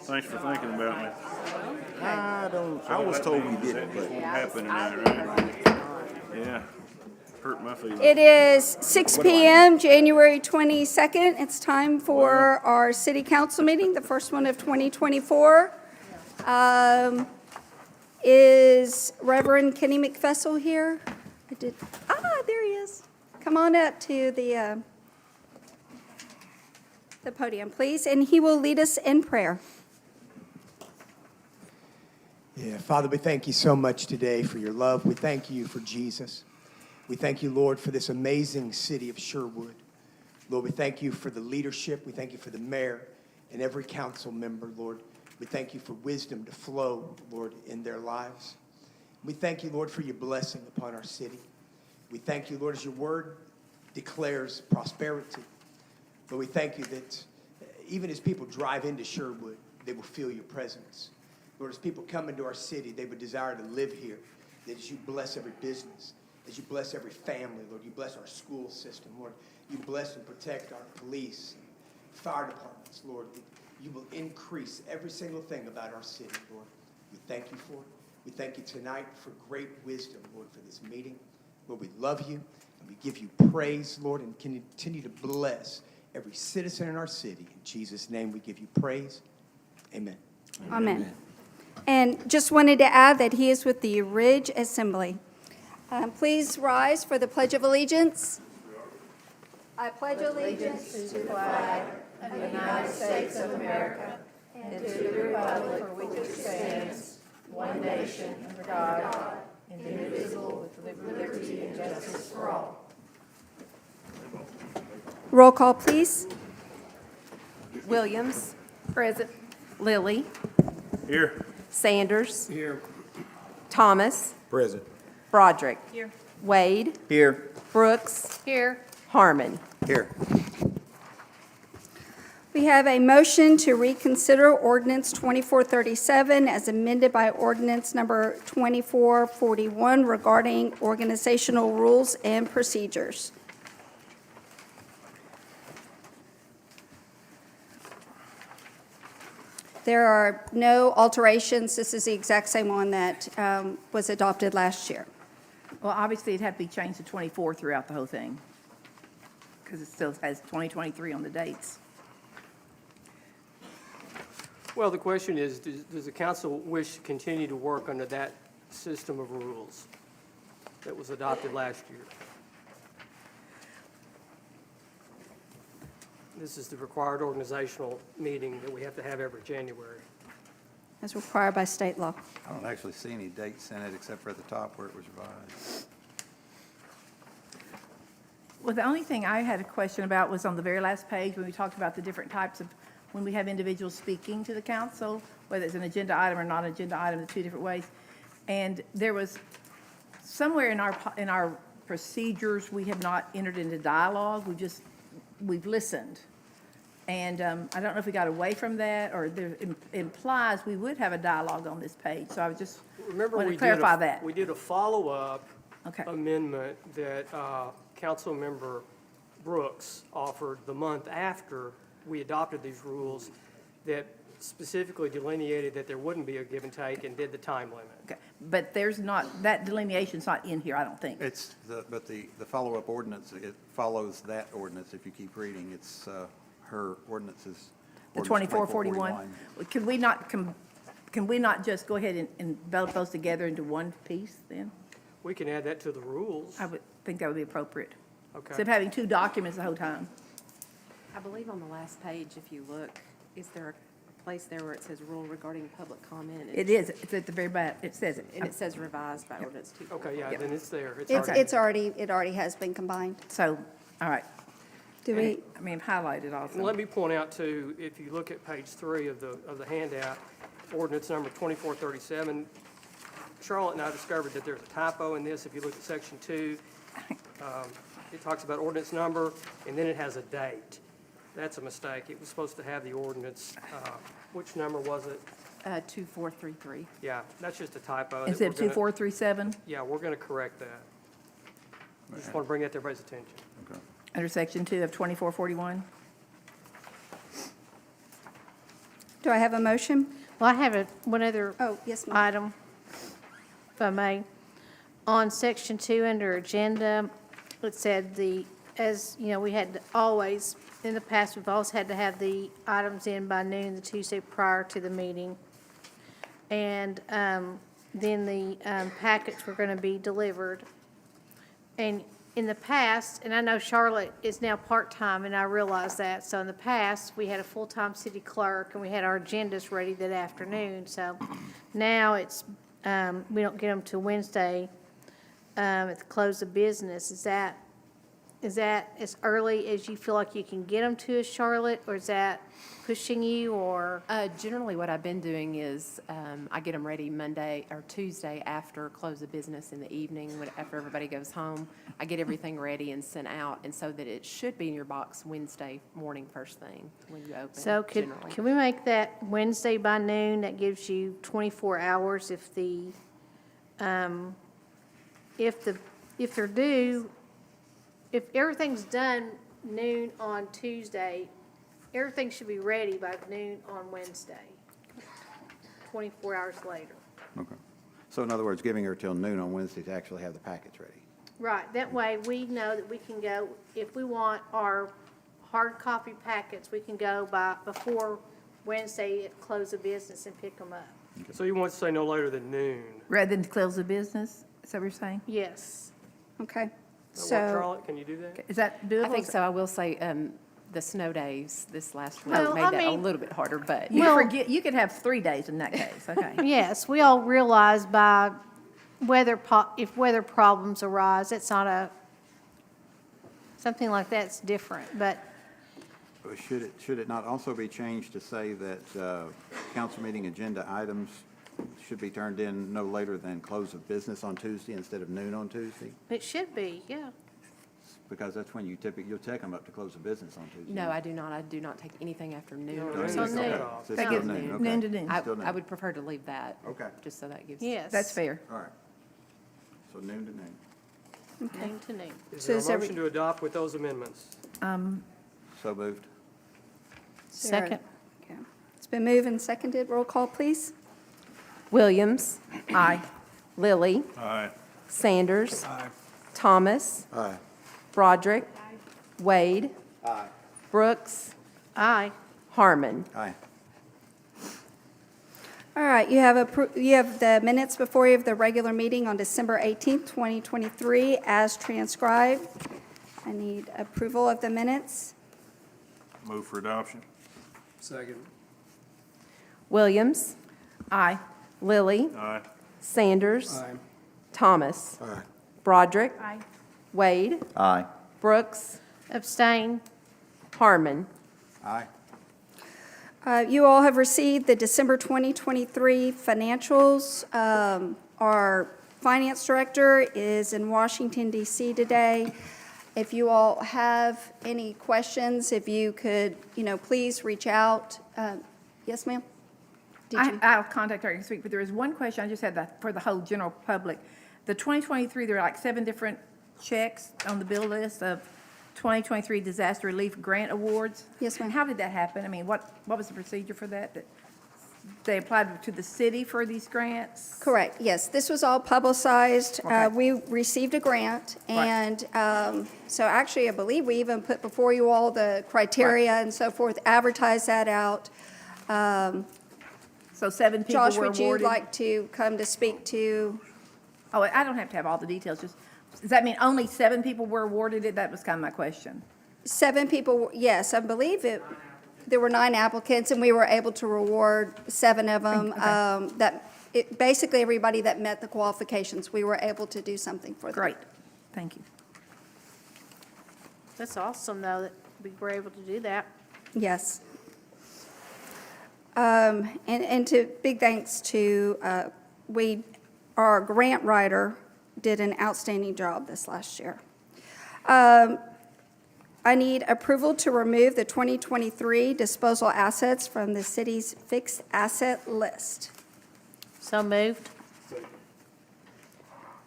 Thanks for thinking about me. I was told we didn't, This but won't happen tonight, right? Yeah. Hurt my feelings. It is 6 p.m., January 22nd. It's time for our city council meeting, the first one of 2024. Is Reverend Kenny McFessel here? There he is. Come on up to the podium, please, and he will lead us in prayer. Yeah, Father, we thank you so much today for your love. We thank you for Jesus. We thank you, Lord, for this amazing city of Sherwood. Lord, we thank you for the leadership. We thank you for the mayor and every council member, Lord. We thank you for wisdom to flow, Lord, in their lives. We thank you, Lord, for your blessing upon our city. We thank you, Lord, as your word declares prosperity. Lord, we thank you that even as people drive into Sherwood, they will feel your presence. Lord, as people come into our city, they would desire to live here. That as you bless every business, as you bless every family, Lord, you bless our school system, Lord. You bless and protect our police and fire departments, Lord. That you will increase every single thing about our city, Lord. We thank you for it. We thank you tonight for great wisdom, Lord, for this meeting. Lord, we love you, and we give you praise, Lord, and continue to bless every citizen in our city. In Jesus' name, we give you praise. Amen. Amen. And just wanted to add that he is with the Ridge Assembly. Please rise for the Pledge of Allegiance. I pledge allegiance to the flag of the United States of America and to the republic for which it stands, one nation, under God, indivisible, with liberty and justice for all. Roll call, please. Williams. Present. Lilly. Here. Sanders. Here. Thomas. present. Broderick. Here. Wade. Here. Brooks. Here. Harmon. Here. We have a motion to reconsider ordinance 2437 as amended by ordinance number 2441 regarding organizational rules and procedures. There are no alterations. This is the exact same one that was adopted last year. Well, obviously, it'd have to be changed to 24 throughout the whole thing, because it still has 2023 on the dates. Well, the question is, does the council wish to continue to work under that system of rules that was adopted last year? This is the required organizational meeting that we have to have every January. As required by state law. I don't actually see any dates in it except for at the top where it was revised. Well, the only thing I had a question about was on the very last page when we talked about the different types of, when we have individuals speaking to the council, whether it's an agenda item or not an agenda item, the two different ways. And there was somewhere in our procedures, we have not entered into dialogue. We've listened. And I don't know if we got away from that, or there implies we would have a dialogue on this page. So I was just want to clarify that. We did a follow-up Okay. amendment that Councilmember Brooks offered the month after we adopted these rules that specifically delineated that there wouldn't be a give and take and did the time limit. Okay. But there's not, that delineation's not in here, I don't think. It's but the follow-up ordinance, it follows that ordinance if you keep reading. It's her ordinances. The 2441. Can we not just go ahead and envelop those together into one piece then? We can add that to the rules. I would think that would be appropriate. Okay. Instead of having two documents the whole time. I believe on the last page, if you look, is there a place there where it says rule regarding public comment? It is, it's at the very back, it says it. And it says revised by ordinance 2. Okay, yeah, Yep. then it's there. It already has been combined. So, all right. Do we, I mean, highlighted And also. let me point out too, if you look at page 3 of the handout, ordinance number 2437, Charlotte and I discovered that there's a typo in this. If you look at section 2, it talks about ordinance number, and then it has a date. That's a mistake. It was supposed to have the ordinance, which number was it? 2433. Yeah, that's just a typo. that Instead we're of gonna- 2437, Yeah, we're going to correct that. Just want to bring that to everybody's attention. Okay. under section 2 of 2441. do Do I have a motion? Well, I have one other Oh, yes, ma'am. item, if I may. On section 2 under agenda, it said as you know, we had always, in the past, we've always had to have the items in by noon the Tuesday prior to the meeting. And then the packets were going to be delivered. And in the past, and I know Charlotte is now part-time, and I realize that, so in the past, we had a full-time city clerk, and we had our agendas ready that afternoon. So now it's, we don't get them till Wednesday at the close of business. Is that as early as you feel like you can get them to us, Charlotte, or is that pushing you, or? Generally, what I've been doing is I get them ready Monday or Tuesday after close of business in the evening, after everybody goes home. I get everything ready and sent out, and so that it should be in your box Wednesday morning first thing when you open, So generally. can we make that Wednesday by noon? That gives you 24 hours if they're due, if everything's done noon on Tuesday, everything should be ready by noon on Wednesday, 24 hours later. Okay. So in other words, giving her till noon on Wednesday to actually have the packets ready. Right, that way we know that we can go, if we want our hard copy packets, we can go before Wednesday at close of business and pick them up. So you want to say no later than noon? Rather than close the business? Is that what you're saying? Yes. Okay. Does that work, So, Charlotte, can you do that? Is that doable? I think so. I will say the snow days this last week Well, made I that a mean- little bit harder, but. You Well- forget, you could have 3 days in that case, okay. Yes, we all realize if weather problems arise, it's not something like that's different, but But should it not also be changed to say that council meeting agenda items should be turned in no later than close of business on Tuesday instead of noon on Tuesday? it should be, yeah. Because that's when you'll take them up to close of business on Tuesday. No, I do not. I do not take anything after noon. No, during So the noon. day. Okay. So it's That still gives noon, okay. noon to noon. I Still noon. I would prefer to leave that. Okay. Just so that gives. Yes. That's fair. All right. So noon to noon. Noon to noon. Is So there is a every- motion to adopt with those amendments? So moved. Sarah. Second. Okay. It's been moved and seconded. Roll call, please. Williams. Aye. Lilly. Aye. Sanders. Thomas. Aye. Broderick. Wade. Brooks. Aye. Harmon. Aye. All right, you have the minutes before you of the regular meeting on December 18th, 2023, as transcribed. I need approval of the minutes. Move for adoption. Williams. Aye. Lilly. Aye. Sanders. Thomas. Broderick. Aye. Wade. Aye. Brooks. Abstain. Harmon. Aye. You all have received the December 2023 financials. Our finance director is in Washington DC today. If you all have any questions, if you could, please reach out. Yes, ma'am? Did you? I'll contact her next week, but there is one question I just had for the whole general public. The 2023, there are like 7 different checks on the bill list of 2023 disaster relief grant awards. Yes, ma'am. How did that happen? I mean, what was the procedure for that? That they applied to the city for these grants? Correct, yes. This was all publicized. Okay. We received a grant, Right. and so actually, I believe we even put before you all the criteria and so forth, advertised that out. So 7 people Josh, were would you awarded? like to come to speak to? Oh, I don't have to have all the details, just, does that mean only 7 people were awarded it? That was kind of my question. 7 people, yes, I believe there were 9 applicants, and we were able to reward 7 of them. Basically, everybody that met the qualifications, we were able to do something for them. Great, thank you. That's awesome, though, that we were able to do that. Yes. And big thanks to, our grant writer did an outstanding job this last year. I need approval to remove the 2023 disposal assets from the city's fixed asset list. So moved.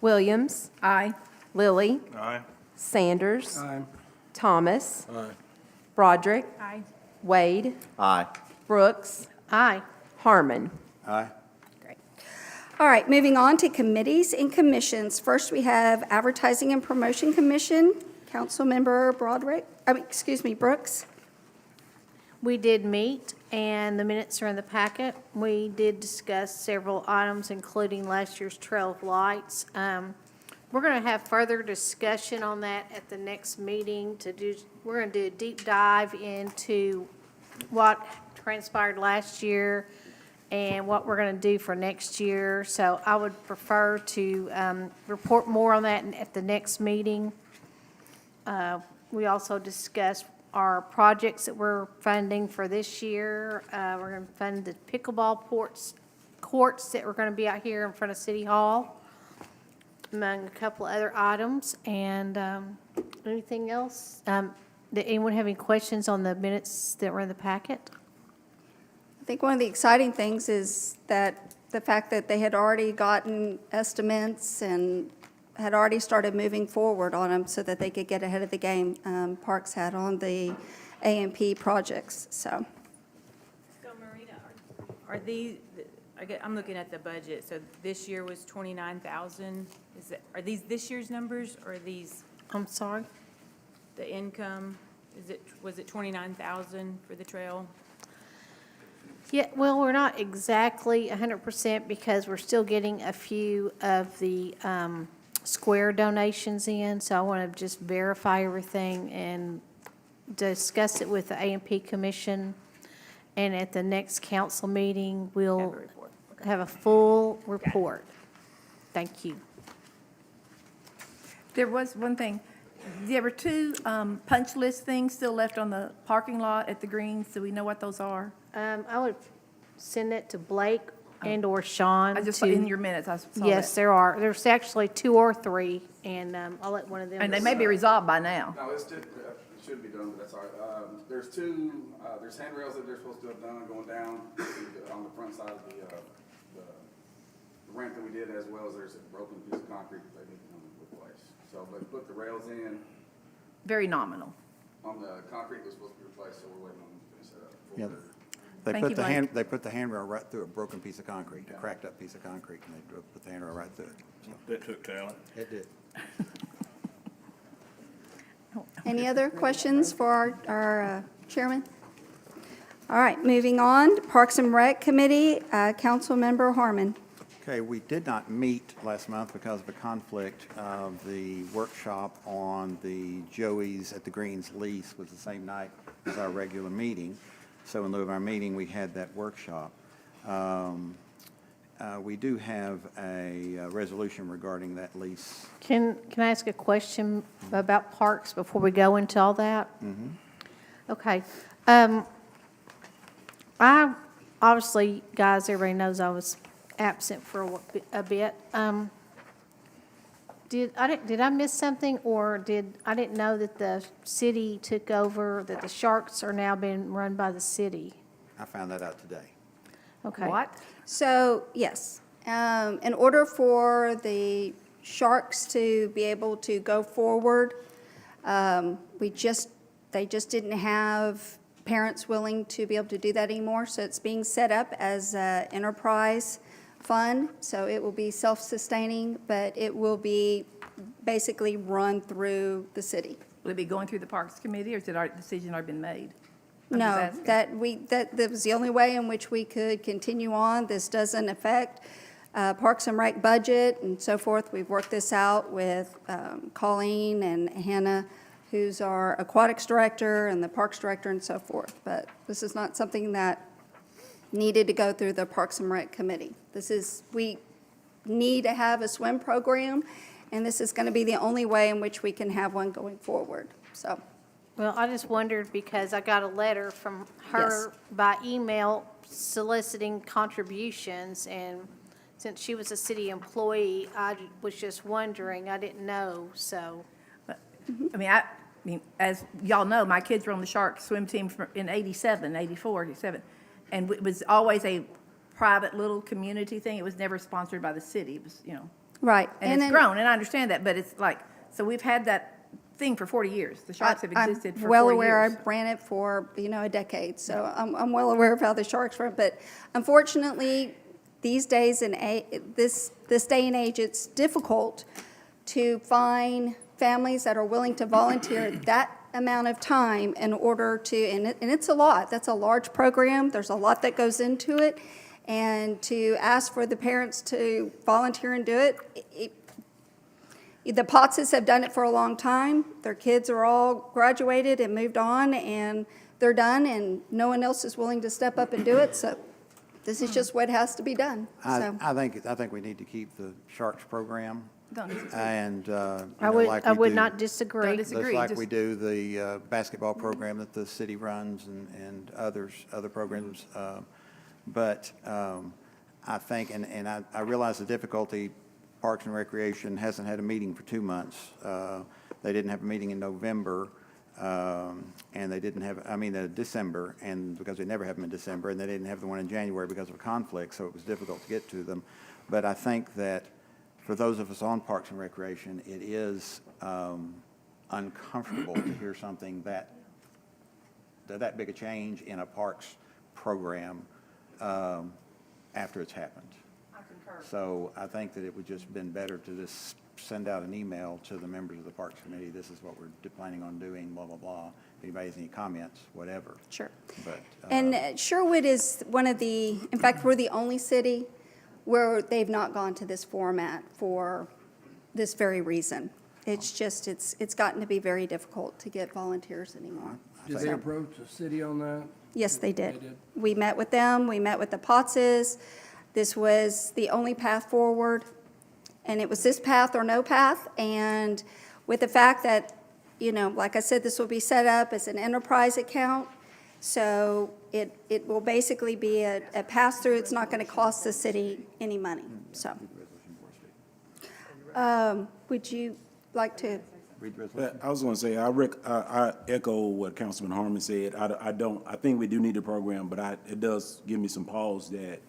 Williams. Aye. Lilly. Aye. Sanders. Thomas. Broderick. Aye. Wade. Aye. Brooks. Aye. Harmon. Aye. All right, moving on to committees and commissions. First, we have Advertising and Promotion Commission, Councilmember Brooks. We did meet, and the minutes are in the packet. We did discuss several items, including last year's Trail of Lights. We're going to have further discussion on that at the next meeting we're going to do a deep dive into what transpired last year and what we're going to do for next year. So I would prefer to report more on that at the next meeting. We also discussed our projects that we're funding for this year. We're going to fund the pickleball courts that are going to be out here in front of City Hall, among a couple other items. And anything else? Did anyone have any questions on the minutes that were in the packet? I think one of the exciting things is that the fact that they had already gotten estimates and had already started moving forward on them so that they could get ahead of the game, Parks had on the A&P projects, so. So Marita, are these, I'm looking at the budget, so this year was 29,000. Are these this year's numbers, or are these I'm sorry? the income? Was it 29,000 for the trail? Yeah, well, we're not exactly 100% because we're still getting a few of the square donations in, so I want to just verify everything and discuss it with the A&P Commission. And at the next council meeting, we'll have a full report. Thank you. There was one thing. There were two punch list things still left on the parking lot at the Greens. Do we know what those are? I would send it to Blake and/or Sean. I just, to- in your minutes, I saw that. Yes, there are. There's actually 2 or 3, and I'll let one of them. And they may be resolved by now. No, it should be done, but that's all right. There's two, there's handrails that they're supposed to have done going down on the front side of the ramp that we did, as well as there's a broken piece of concrete that they need to replace. So they put the rails in. Very nominal. On the concrete was supposed to be replaced, so we're waiting on them to finish that up. Yeah. Thank you, Blake. They put the handrail right through a broken piece of concrete, a cracked up piece of concrete, and they put the handrail right through it. So That took talent. it did. Any other questions for our chairman? All right, moving on, Parks and Rec Committee, Councilmember Harmon. Okay, we did not meet last month because of a conflict of the workshop on the Joey's at the Greens lease was the same night as our regular meeting. So in lieu of our meeting, we had that workshop. We do have a resolution regarding that lease. Can I ask a question about parks before we go into all that? Okay. I, obviously, guys, everybody knows I was absent for a bit. Did I miss something, or I didn't know that the city took over, that the Sharks are now being run by the city? I found that out today. Okay. What? So, yes, in order for the Sharks to be able to go forward, they just didn't have parents willing to be able to do that anymore. So it's being set up as an enterprise fund. So it will be self-sustaining, but it will be basically run through the city. Will it be going through the Parks Committee, or has our decision already been made? I'm just No, asking. that was the only way in which we could continue on. This doesn't affect Parks and Rec budget and so forth. We've worked this out with Colleen and Hannah, who's our aquatics director and the parks director and so forth. But this is not something that needed to go through the Parks and Rec committee. We need to have a swim program, and this is going to be the only way in which we can have one going forward, so. Well, I just wondered because I got a letter from her by email soliciting contributions, and since she was a city employee, I was just wondering, I didn't know, so. I mean, as y'all know, my kids were on the Shark swim team in 87, 84, 87. And it was always a private little community thing. It was never sponsored by the city. It was, Right. and it's then- grown, and I understand that, but it's like, so we've had that thing for 40 years. The Sharks have I'm existed for 40 years. well aware. I ran it for, a decade, so I'm well aware of how the Sharks run. But unfortunately, these days this day and age, it's difficult to find families that are willing to volunteer that amount of time in order to, and it's a lot. That's a large program. There's a lot that goes into it. And to ask for the parents to volunteer and do it, the Pottses have done it for a long time. Their kids are all graduated and moved on, and they're done, and no one else is willing to step up and do it, so this is just what has to be done, so. I think we need to keep the Sharks program, Don't disagree. and, I would, like I we would do- not disagree. Don't Just disagree. like just- we do the basketball program that the city runs and other programs. But I think, and I realize the difficulty, Parks and Recreation hasn't had a meeting for 2 months. They didn't have a meeting in November, and they didn't have, December, and because they never have them in December, and they didn't have the one in January because of a conflict, so it was difficult to get to them. But I think that for those of us on Parks and Recreation, it is uncomfortable to hear something that big a change in a parks program after it's happened. I concur. So I think that it would just been better to just send out an email to the members of the Parks Committee, this is what we're planning on doing, blah, blah, blah. If anybody has any comments, whatever. Sure. But, And Sherwood is one of the, in fact, we're the only city where they've not gone to this format for this very reason. It's just, it's gotten to be very difficult to get volunteers anymore. Did they approach the city on that? Yes, they did. They did. We met with them, we met with the Pottses. This was the only path forward, and it was this path or no path. And with the fact that, like I said, this will be set up as an enterprise account, so it will basically be a pass-through. It's not going to cost the city any money, so. Would you like to? read the resolution. I was going to say, I echo what Councilman Harmon said. I think we do need the program, but it does give me some pause that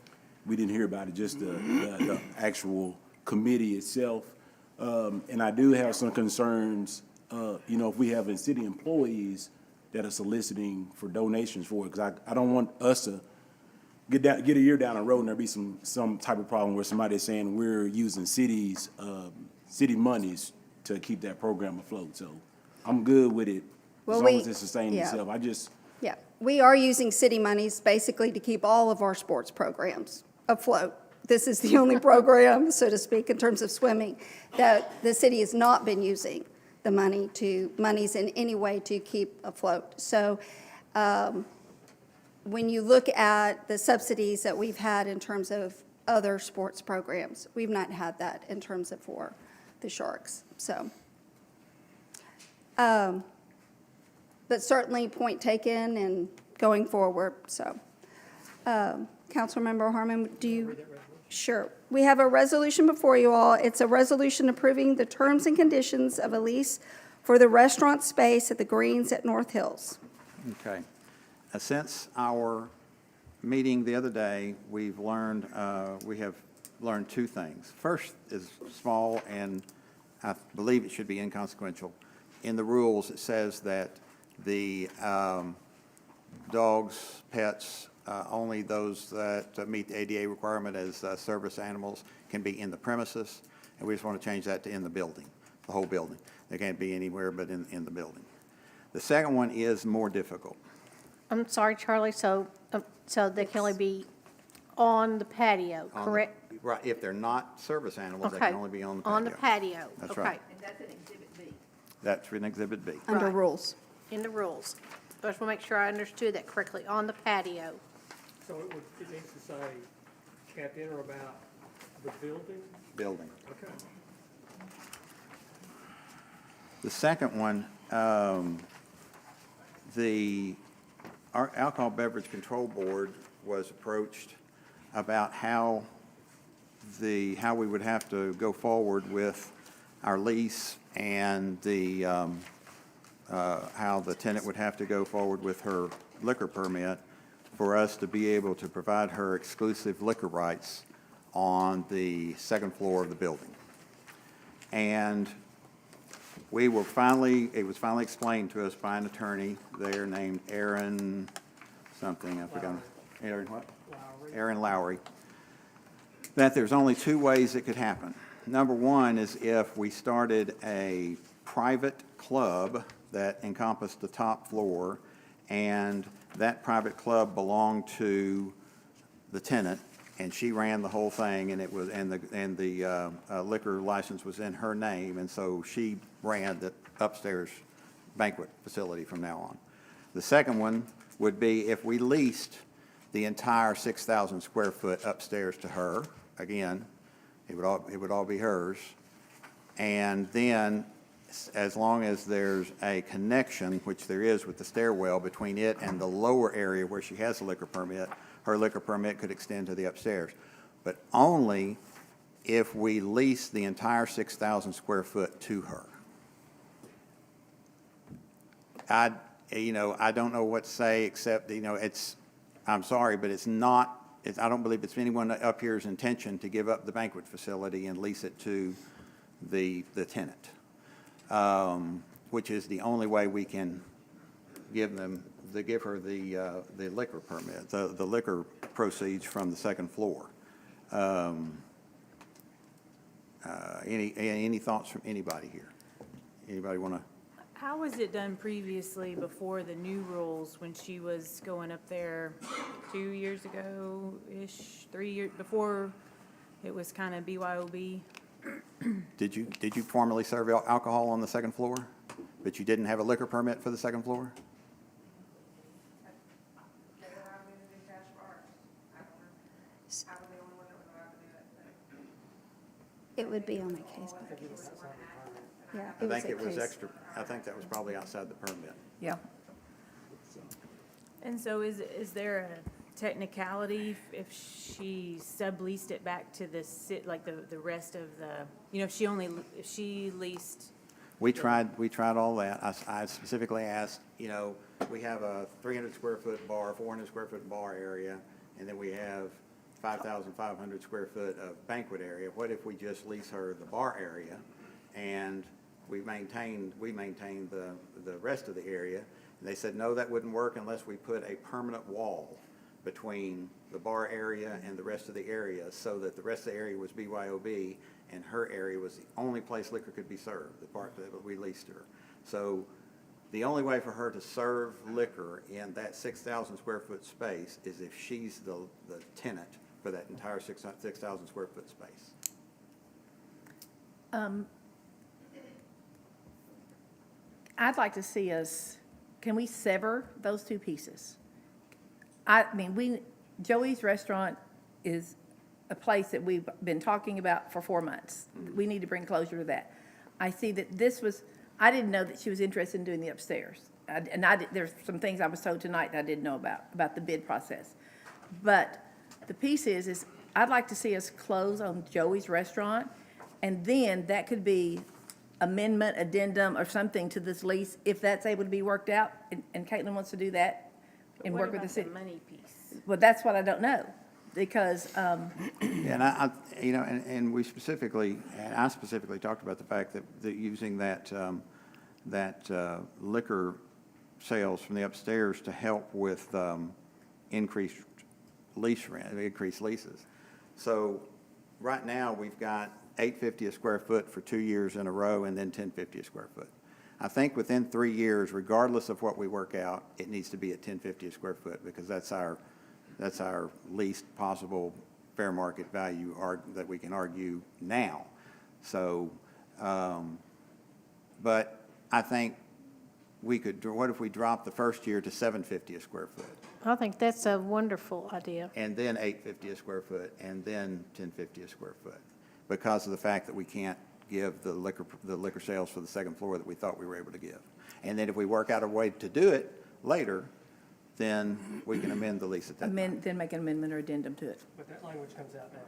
we didn't hear about it, just the actual committee itself. And I do have some concerns, if we have city employees that are soliciting for donations for it, because I don't want us to get a year down the road and there be some type of problem where somebody's saying we're using city monies to keep that program afloat. So I'm good with it, Well, as long as it sustains yeah. itself. Yeah, we are using city monies basically to keep all of our sports programs afloat. This is the only program, so to speak, in terms of swimming, that the city has not been using the monies in any way to keep afloat. So when you look at the subsidies that we've had in terms of other sports programs, we've not had that in terms of for the Sharks, so. But certainly point taken and going forward, so. Councilmember Harmon, do you? Sure. We have a resolution before you all. It's a resolution approving the terms and conditions of a lease for the restaurant space at the Greens at North Hills. Okay. Since our meeting the other day, we have learned two things. First is small, and I believe it should be inconsequential. In the rules, it says that the dogs, pets, only those that meet the ADA requirement as service animals can be in the premises, and we just want to change that to in the building, the whole building. They can't be anywhere but in the building. The second one is more difficult. I'm sorry, Charlie, so they can only be on the patio, On the- correct? Right, if they're not service animals, they Okay. can only be on the patio. On the patio, That's right. okay, And that's in Exhibit B. That's in Exhibit B. Under Right. rules. in the rules. I just want to make sure I understood that correctly, on the patio. So it needs to say kept in or about the building? Building. Okay. The second one, our Alcohol Beverage Control Board was approached about how we would have to go forward with our lease and how the tenant would have to go forward with her liquor permit for us to be able to provide her exclusive liquor rights on the second floor of the building. And it was finally explained to us by an attorney there named Aaron something, I forgot. Aaron what? Aaron Lowry, that there's only two ways it could happen. Number one is if we started a private club that encompassed the top floor, and that private club belonged to the tenant, and she ran the whole thing, and the liquor license was in her name, and so she ran the upstairs banquet facility from now on. The second one would be if we leased the entire 6,000 square foot upstairs to her. Again, it would all be hers. And then, as long as there's a connection, which there is with the stairwell, between it and the lower area where she has a liquor permit, her liquor permit could extend to the upstairs. But only if we lease the entire 6,000 square foot to her. I don't know what to say, except, I'm sorry, but I don't believe it's anyone up here's intention to give up the banquet facility and lease it to the tenant, which is the only way we can give her the liquor permit, the liquor proceeds from the second floor. Any thoughts from anybody here? Anybody want to? How was it done previously before the new rules, when she was going up there 2 years ago-ish, 3 years, before it was kind of BYOB? Did you formally serve alcohol on the second floor, but you didn't have a liquor permit for the second floor? It would be on a case-by-case. Yeah, I it was think a it was case. extra, I think that was probably outside the permit. Yeah. And so is there a technicality if she subleased it back to like the rest of the, if she leased? We tried all that. I specifically asked, we have a 300 square foot bar, 400 square foot bar area, and then we have 5,500 square foot of banquet area. What if we just lease her the bar area, and we maintain the rest of the area? And they said, no, that wouldn't work unless we put a permanent wall between the bar area and the rest of the area, so that the rest of the area was BYOB, and her area was the only place liquor could be served, the part that we leased her. So the only way for her to serve liquor in that 6,000 square foot space is if she's the tenant for that entire 6,000 square foot space. I'd like to see can we sever those two pieces? I mean, Joey's Restaurant is a place that we've been talking about for 4 months. We need to bring closure to that. I see that I didn't know that she was interested in doing the upstairs. There's some things I was told tonight that I didn't know about the bid process. But the piece is I'd like to see us close on Joey's Restaurant, and then that could be amendment, addendum, or something to this lease, if that's able to be worked out, and Caitlin wants to do that and work with the city. What about the money piece? Well, that's what I don't know, because, Yeah, and we specifically, and I specifically talked about the fact that using that liquor sales from the upstairs to help with increased lease rent, increased leases. So right now, we've got $8.50 a square foot for 2 years in a row, and then $10.50 a square foot. I think within 3 years, regardless of what we work out, it needs to be at $10.50 a square foot, because that's our least possible fair market value that we can argue now. So, but I think what if we drop the first year to $7.50 a square foot? I think that's a wonderful idea. And then $8.50 a square foot, and then $10.50 a square foot, because of the fact that we can't give the liquor sales for the second floor that we thought we were able to give. And then if we work out a way to do it later, then we can amend the lease at that time. then make an amendment or addendum to it. But that language comes out now.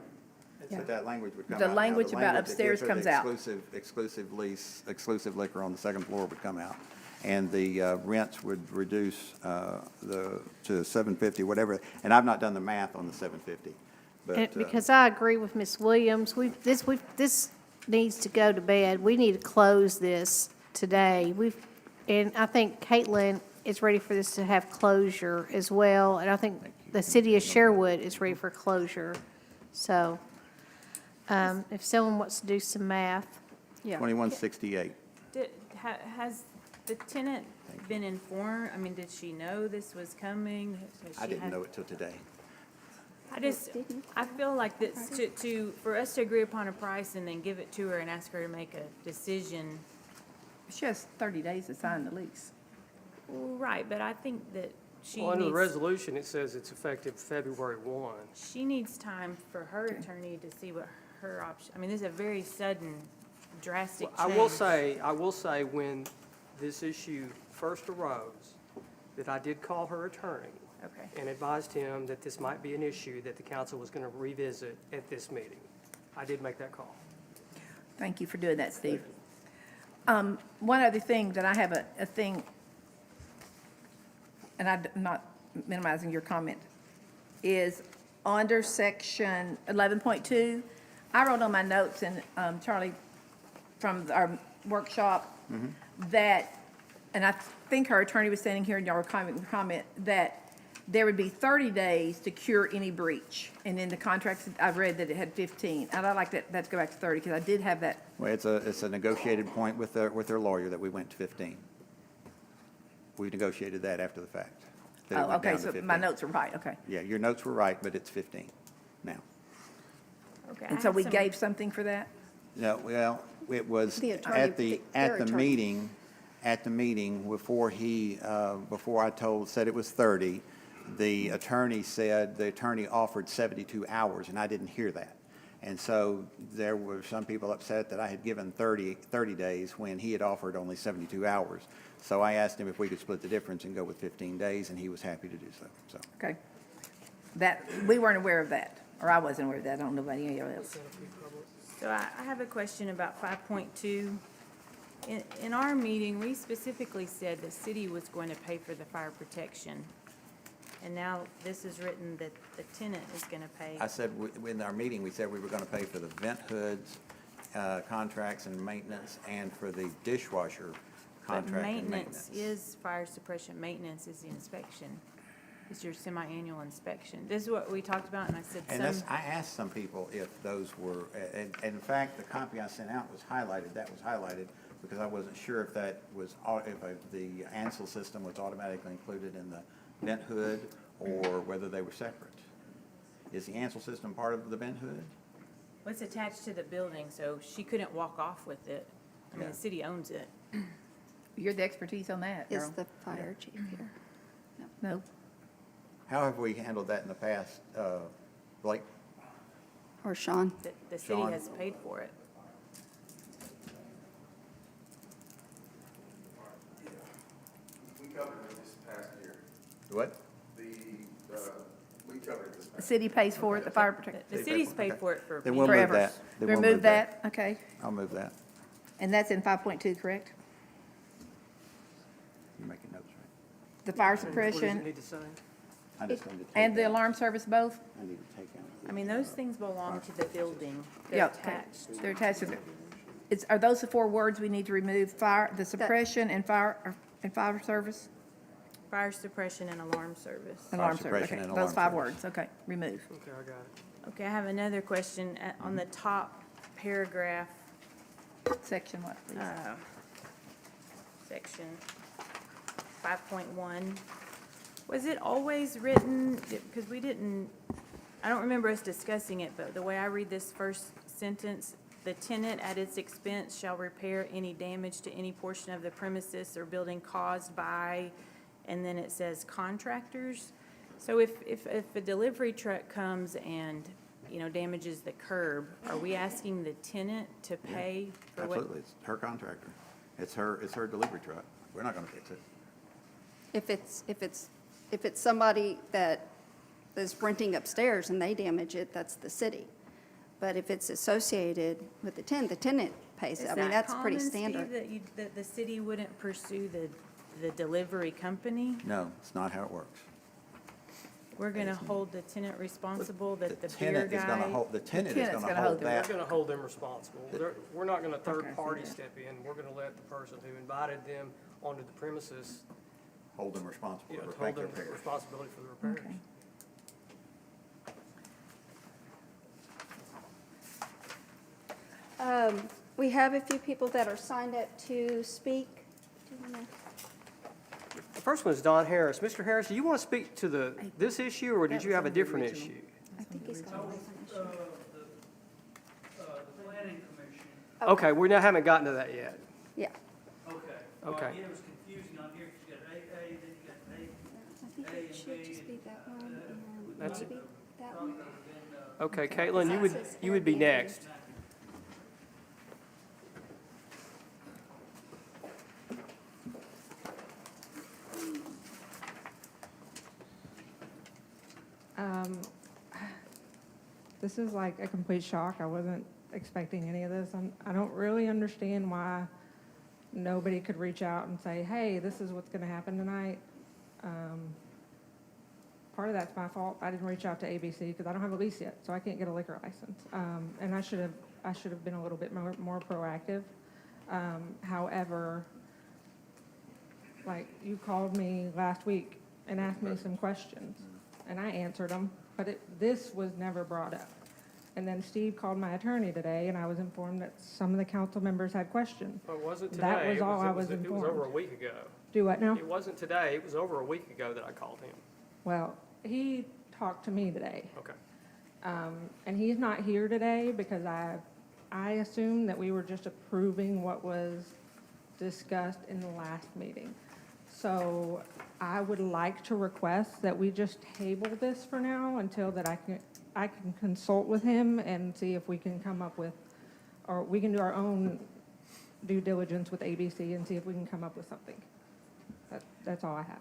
But that language would come The out now. language about language that upstairs gives her the comes out. Exclusive lease, exclusive liquor on the second floor would come out. And the rents would reduce to $7.50, whatever. And I've not done the math on the $7.50. But Because I agree with Ms. Williams, this needs to go to bed. We need to close this today. And I think Caitlin is ready for this to have closure as well, and I think the city of Sherwood is ready for closure. So, if someone wants to do some math, Yeah. 2168. Has the tenant been informed? I mean, did she know this was coming? Has I she didn't had- know it till today. I feel like that for us to agree upon a price and then give it to her and ask her to make a decision. She has 30 days to sign the lease. Right, but I think that she Well, under the needs, resolution, it says it's effective February 1. she needs time for her attorney to see what her option, I mean, this is a very sudden, drastic change. I will say, when this issue first arose, that I did call her attorney Okay. and advised him that this might be an issue that the council was going to revisit at this meeting. I did make that call. Thank you for doing that, Steve. One other thing that I have a thing, and I'm not minimizing your comment, is under section 11.2, I wrote on my notes, and Charlie, from our workshop, that, and I think her attorney was standing here and y'all were comment, that there would be 30 days to cure any breach. And in the contracts, I've read that it had 15. And I'd like that to go back to 30, because I did have that. Well, it's a negotiated point with their lawyer that we went to 15. We negotiated that after the fact. that it Oh, went okay, down to so 15. my notes are right, okay. Yeah, your notes were right, but it's 15 now. Okay, I And so have we some- gave something for that? No, well, it was The attorney- at the their attorney. meeting before before I said it was 30, the attorney offered 72 hours, and I didn't hear that. And so there were some people upset that I had given 30 days when he had offered only 72 hours. So I asked him if we could split the difference and go with 15 days, and he was happy to do so. Okay. That, we weren't aware of that, or I wasn't aware of that, I don't know about any else. So I have a question about 5.2. In our meeting, we specifically said the city was going to pay for the fire protection. And now this is written that the tenant is going to pay. I said, in our meeting, we said we were going to pay for the vent hoods, contracts and maintenance, and for the dishwasher But contract and maintenance. is fire suppression, maintenance is the inspection. It's your semi-annual inspection. This is what we talked about, and I said And some. I asked some people if those were, and in fact, the copy I sent out was highlighted, that was highlighted, because I wasn't sure if that was, the Ansel system was automatically included in the vent hood, or whether they were separate. Is the Ansel system part of the vent hood? Well, it's attached to the building, so she couldn't walk off with it. I mean, Yeah. the city owns it. You're the expertise on that, Is Darrell. the fire chief here? No? How have we handled that in the past, Blake? Or Sean? The city John? has paid for it. We covered it this past year. What? We covered it this The city pays for it, the fire protection? The city's paid for it for. Then we'll move Forever. that. Then we'll Remove that, okay. I'll move that. And that's in 5.2, correct? You're making notes, right? The fire What does it suppression need to say? I just need to take and the out- alarm service both? I need to take out. I mean, those things belong to the building. Yeah, They're okay. attached. They're attached to the, are those the four words we need to remove? Fire, the suppression and fire service? Fire suppression and alarm service. Alarm service, suppression okay. and Those alarm 5 service. words, okay, remove. Okay, I got it. Okay, I have another question. On the top paragraph, Section what, please? section 5.1. Was it always written, because we didn't, I don't remember us discussing it, but the way I read this first sentence, the tenant at its expense shall repair any damage to any portion of the premises or building caused by, and then it says contractors. So if a delivery truck comes and, damages the curb, are we asking the tenant to pay for what? Absolutely, it's her contractor. It's her delivery truck. We're not gonna fix it. If it's somebody that is renting upstairs and they damage it, that's the city. But if it's associated with the tenant pays it. I mean, that's pretty standard. Is that common, Steve, that the city wouldn't pursue the delivery company? No, it's not how it works. We're gonna hold the tenant responsible, that the beer tenant is gonna guy. hold, the tenant is tenant's gonna gonna hold hold We're that. gonna hold them responsible. We're not gonna Okay, third party I see step in. We're gonna let the person who invited them onto the premises, Hold them responsible you know, for to hold their them repairs. responsibility for the repairs. Okay. We have a few people that are signed up to speak. Do you wanna- The first one is Don Harris. Mr. Harris, do you want to speak to this issue, or did you have a different issue? I think he's got a different issue. The planning commission. Okay, we now haven't gotten to that yet. Yeah, Okay. Okay. Yeah, it was confusing on here, 'cause you got AA, then you got I think it should just be that one and That's- maybe that one. Okay, Caitlin, you would be next. This is like a complete shock. I wasn't expecting any of this. I don't really understand why nobody could reach out and say, hey, this is what's gonna happen tonight. Part of that's my fault. I didn't reach out to ABC because I don't have a lease yet, so I can't get a liquor license. And I should have been a little bit more proactive. However, like, you called me last week and asked me some questions, and I answered them, but this was never brought up. And then Steve called my attorney today, and I was informed that some of the council members had questions. Well, it wasn't today. That was It all I was It was over a informed. week ago. Do what now? It wasn't today. It was over a week ago that I called him. Well, he talked to me today. Okay. And he's not here today because I assumed that we were just approving what was discussed in the last meeting. So I would like to request that we just table this for now until that I can consult with him and see if we can come up with, or we can do our own due diligence with ABC and see if we can come up with something. That's all I have.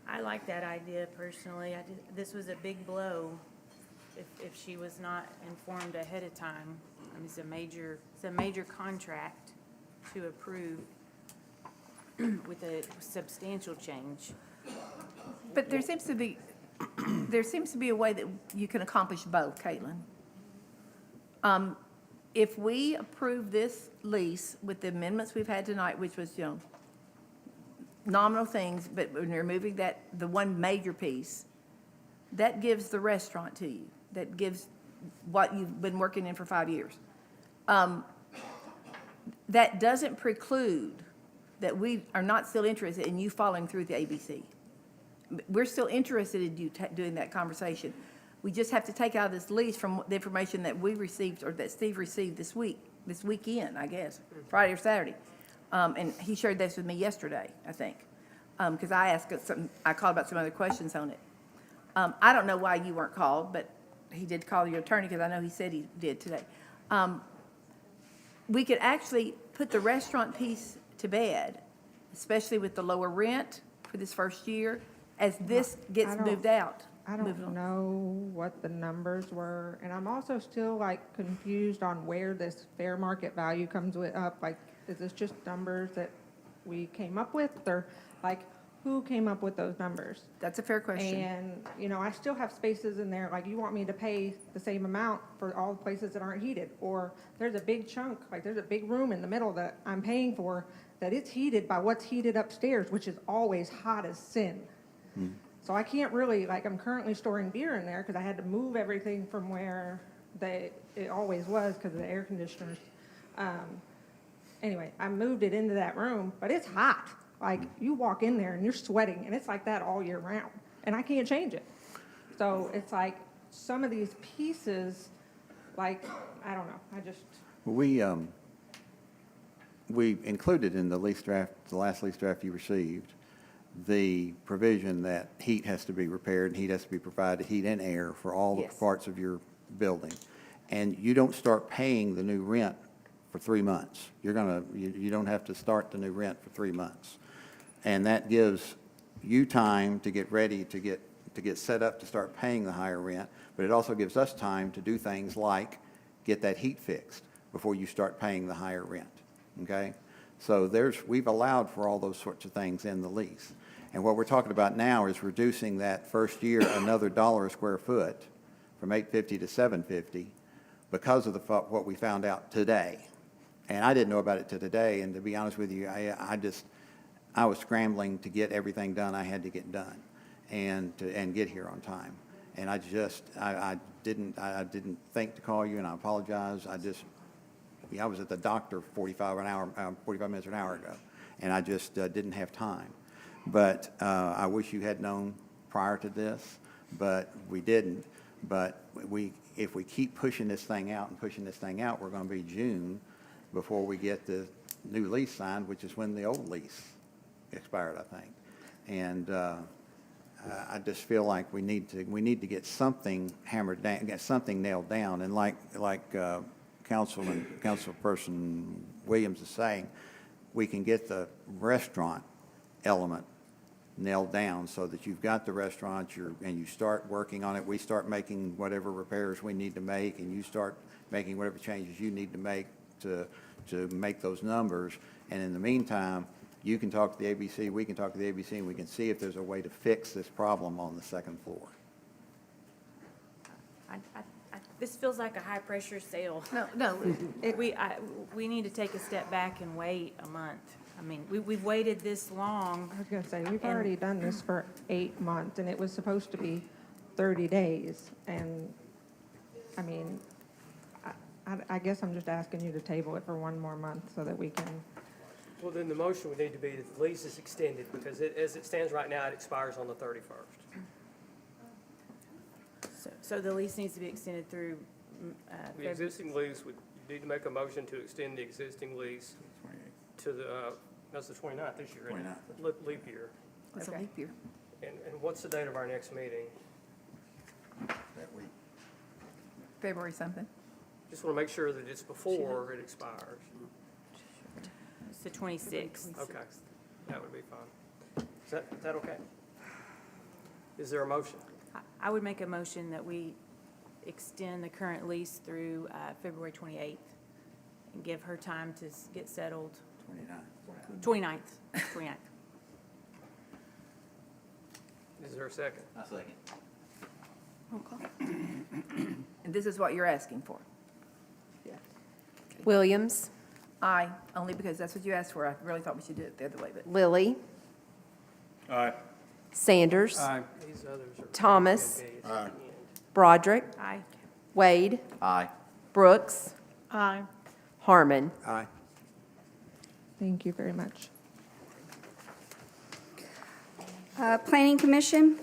I like that idea personally. This was a big blow if she was not informed ahead of time. I mean, it's a major contract to approve with a substantial change. But there seems to be a way that you can accomplish both, Caitlin. If we approve this lease with the amendments we've had tonight, which was, nominal things, but when you're removing the one major piece, that gives the restaurant to you. That gives what you've been working in for 5 years. That doesn't preclude that we are not still interested in you following through with the ABC. We're still interested in you doing that conversation. We just have to take out this lease from the information that we received, or that Steve received this weekend, I guess, Friday or Saturday. And he shared this with me yesterday, I think, because I called about some other questions on it. I don't know why you weren't called, but he did call your attorney, because I know he said he did today. We could actually put the restaurant piece to bed, especially with the lower rent for this first year, as this gets moved out. I don't know what the numbers were, and I'm also still like confused on where this fair market value comes up. Like, is this just numbers that we came up with, or like, who came up with those numbers? That's a fair question. And, I still have spaces in there, like, you want me to pay the same amount for all the places that aren't heated, or there's a big chunk, like, there's a big room in the middle that I'm paying for, that it's heated by what's heated upstairs, which is always hot as sin. So I can't really, like, I'm currently storing beer in there because I had to move everything from where it always was because of the air conditioners. Anyway, I moved it into that room, but it's hot. Like, you walk in there and you're sweating, and it's like that all year round, and I can't change it. So it's like some of these pieces, like, I don't know, We included in the lease draft, the last lease draft you received, the provision that heat has to be repaired and heat has to be provided, heat and air for all the Yes. parts of your building. And you don't start paying the new rent for 3 months. You don't have to start the new rent for 3 months. And that gives you time to get ready to get set up to start paying the higher rent, but it also gives us time to do things like get that heat fixed before you start paying the higher rent, okay? So we've allowed for all those sorts of things in the lease. And what we're talking about now is reducing that first year another $1 a square foot from $8.50 to $7.50 because of what we found out today. And I didn't know about it till today, and to be honest with you, I was scrambling to get everything done I had to get done and get here on time. And I didn't think to call you, and I apologize. I was at the doctor 45 minutes or an hour ago, and I just didn't have time. But I wish you had known prior to this, but we didn't. But if we keep pushing this thing out and pushing this thing out, we're going to be June before we get the new lease signed, which is when the old lease expired, I think. And I just feel like we need to get something hammered down, get something nailed down. And like Councilperson Williams is saying, we can get the restaurant element nailed down so that you've got the restaurant, and you start working on it. We start making whatever repairs we need to make, and you start making whatever changes you need to make to make those numbers. And in the meantime, you can talk to the ABC, we can talk to the ABC, and we can see if there's a way to fix this problem on the second floor. This feels like a high-pressure sale. No, We need to take a step back and wait a month. I mean, we've waited this long. I was gonna say, we've already done this for 8 months, and it was supposed to be 30 days. And, I mean, I guess I'm just asking you to table it for 1 more month so that we can, Well, then the motion would need to be that the lease is extended, because as it stands right now, it expires on the 31st. So the lease needs to be extended through The existing lease, you need to make a motion to extend the existing lease to that's the 29th this year, isn't it? Leap year. it's a Okay. leap year. And what's the date of our next meeting? That week. February something. Just want to make sure that it's before it expires. It's the 26th. Okay, that would be fine. Is that okay? Is there a motion? I would make a motion that we extend the current lease through February 28th and give her time to get settled. 29th. Is there a second? I second. Roll call. And this is what you're asking for? Williams, Aye, only because that's what you asked for. I really thought we should do it the other way, but. Lilly, Aye. Sanders, These others are. Thomas. engaged at the end. Broderick, Aye. Wade, Aye. Brooks, Aye. Harmon. Aye. thank you very much. Planning Commission.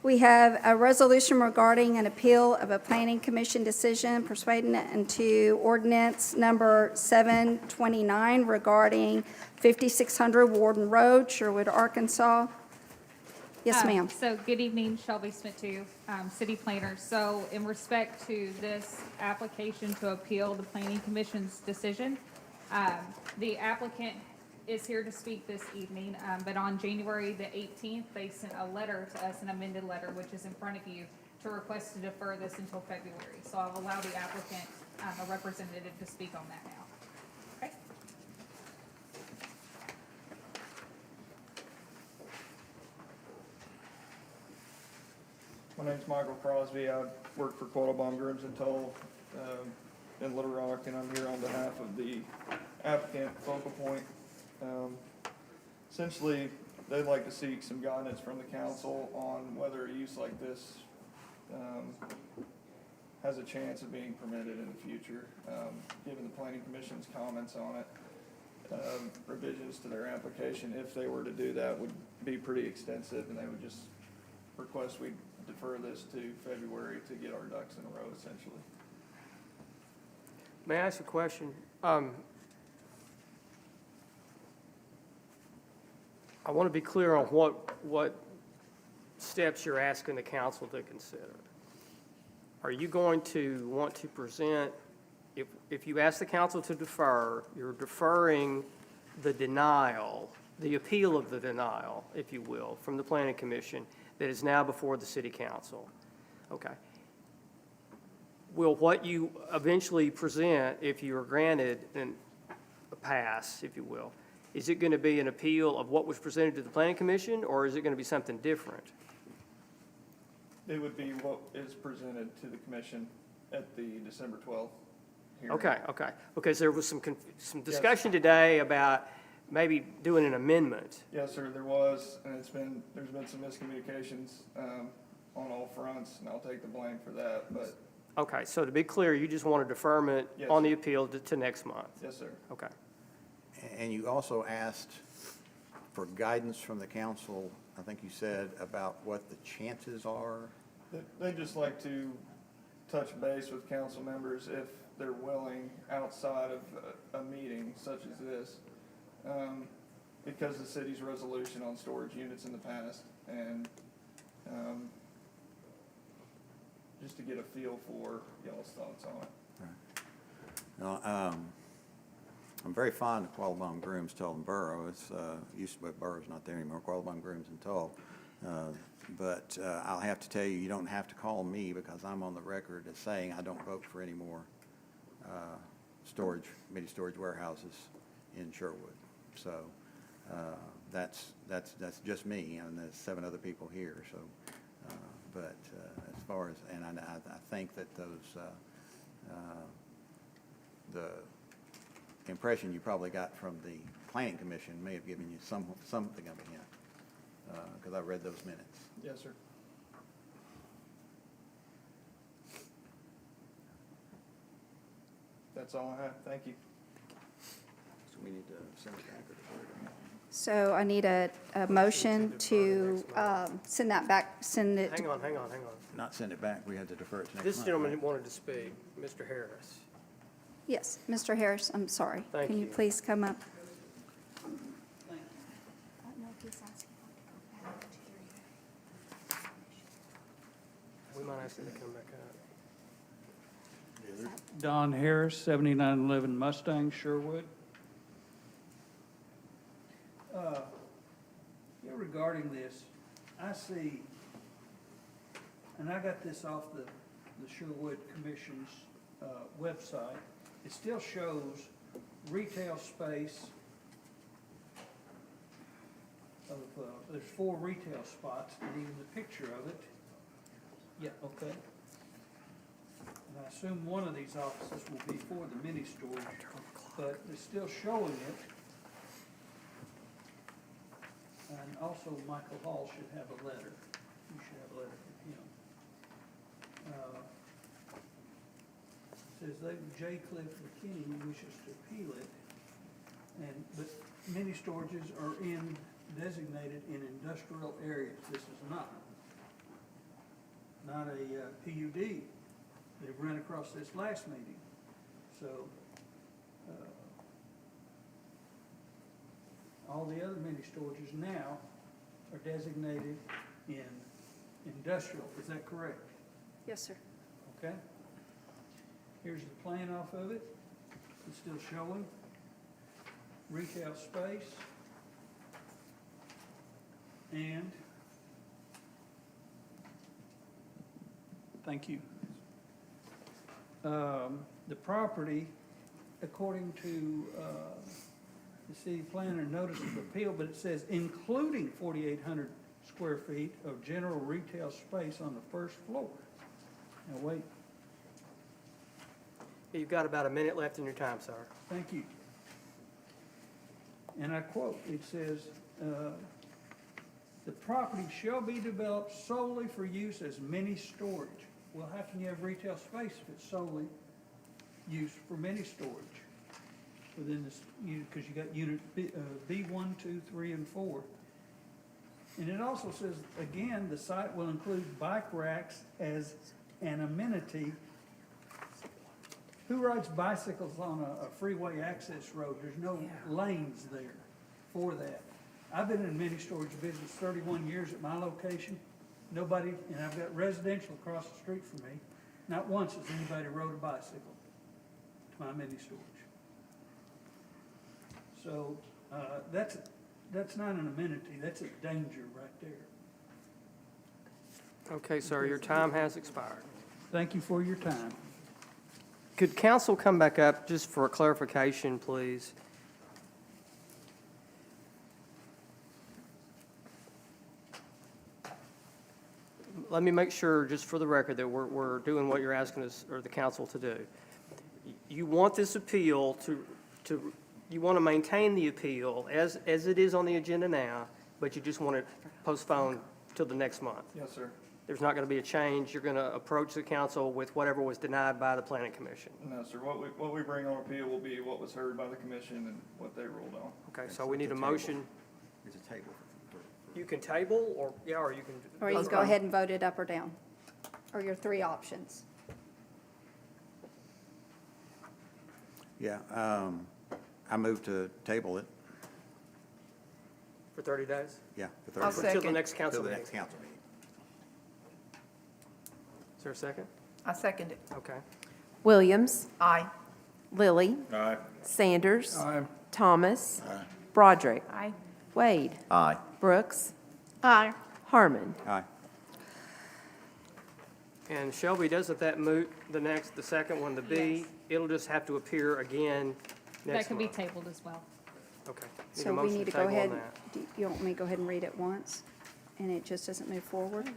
We have a resolution regarding an appeal of a Planning Commission decision persuading it into ordinance number 729 regarding 5600 Warden Road, Sherwood, Arkansas. Yes, ma'am. So good evening, Shelby Smith to you, City Planner. So in respect to this application to appeal the Planning Commission's decision, the applicant is here to speak this evening, but on January the 18th, they sent a letter to us, an amended letter, which is in front of you, to request to defer this until February. So I'll allow the applicant, a representative, to speak on that now. Okay? My name's Michael Crosby. I work for Quattlebaum Grooms and Toll in Little Rock, and I'm here on behalf of the applicant, Focal Point. Essentially, they'd like to seek some guidance from the council on whether a use like this has a chance of being permitted in the future. Given the Planning Commission's comments on it, revisions to their application, if they were to do that, would be pretty extensive, and they would just request we defer this to February to get our ducks in a row, essentially. May I ask a question? I want to be clear on what steps you're asking the council to consider. Are you going to want to present, if you ask the council to defer, you're deferring the denial, the appeal of the denial, if you will, from the Planning Commission that is now before the City Council? Okay. Will what you eventually present, if you are granted a pass, if you will, is it going to be an appeal of what was presented to the planning commission, or is it going to be something different? It would be what is presented to the commission at the December 12th hearing. Okay, because there was some discussion today about maybe doing an amendment. Yes, sir, there was, and there's been some miscommunications on all fronts, and I'll take the blame for that, but Okay, so to be clear, you just want a deferment Yes, on the sir. appeal to next month? yes, sir. Okay. And you also asked for guidance from the council, I think you said, about what the chances are. They'd just like to touch base with council members if they're willing outside of a meeting such as this. Because the city's resolution on storage units in the past, and just to get a feel for y'all's thoughts on it. Well, I'm very fond of Quattlebaum Grooms, Tull and Borough. It's, used to be, Borough's not there anymore, Quattlebaum Grooms and Tull. But I'll have to tell you, you don't have to call me because I'm on the record as saying I don't vote for any more mini storage warehouses in Sherwood. So that's just me, and there's 7 other people here. So, but as far as, and I think that those the impression you probably got from the planning commission may have given you something of a hint, because I read those minutes. Yes, sir. That's all I have. Thank you. So we need to send it back or defer it. So I need a motion to send that back, send it. Hang on. Not send it back, we had to defer it to next month. This gentleman right? wanted to speak, Mr. Harris. Yes, Mr. Harris, I'm sorry. Thank Can you you. please come up? We might ask him to come back up. Don Harris, 7911 Mustang, Sherwood. Regarding this, I see, and I got this off the Sherwood Commission's website, it still shows retail space of, there's 4 retail spots, and even the picture of it. Yeah, okay. And I assume one of these offices will be for the mini storage, but they're still showing it. And also Michael Hall should have a letter. You should have a letter from him. Says J. Cliff McKinney wishes to appeal it, but many storages are designated in industrial areas. This is not a PUD. They've run across this last meeting. So all the other mini storages now are designated in industrial. Is that correct? Yes, sir. Okay. Here's the plan off of it. It's still showing retail space. And thank you. The property, according to the city planner notice of appeal, but it says including 4,800 square feet of general retail space on the first floor. Now, wait, You've got about a minute left in your time, sir. thank you. And I quote, it says, the property shall be developed solely for use as mini storage. Well, how can you have retail space if it's solely used for mini storage? Within this, because you got unit B1, 2, 3, and 4. And it also says, again, the site will include bike racks as an amenity. Who rides bicycles on a freeway access road? There's no lanes there for that. I've been in mini storage business 31 years at my location. Nobody, and I've got residential across the street from me. Not once has anybody rode a bicycle to my mini storage. So that's not an amenity, that's a danger right there. Okay, sir, your time has expired. Thank you for your time. Could council come back up just for a clarification, please? let me make sure, just for the record, that we're doing what you're asking us, or the council to do. You want this appeal you want to maintain the appeal as it is on the agenda now, but you just want it postponed till the next month. Yes, sir. There's not going to be a change. You're going to approach the council with whatever was denied by the planning commission. No, sir. What we bring on appeal will be what was heard by the commission and what they ruled on. Okay, so we need a motion. It's a table. You can table, or you can. Or you can go ahead and vote it up or down, or your three options. Yeah, I move to table it. For 30 days? Yeah, for 30 I'll days. Till the Second. next council Till the meeting. next council meeting. Is there a second? I second it. Okay. Williams. Aye. Lilly. Aye. Sanders. Aye. Thomas. Broderick. Aye. Wade. Aye. Brooks. Aye. Harmon. Aye. And Shelby, doesn't that moot the second one, the B? Yes. It'll just have to appear again That next can be month. tabled as well. Okay. Need a So we motion need to go table on ahead, that. do you want me to go ahead and read it once, and it just doesn't move forward?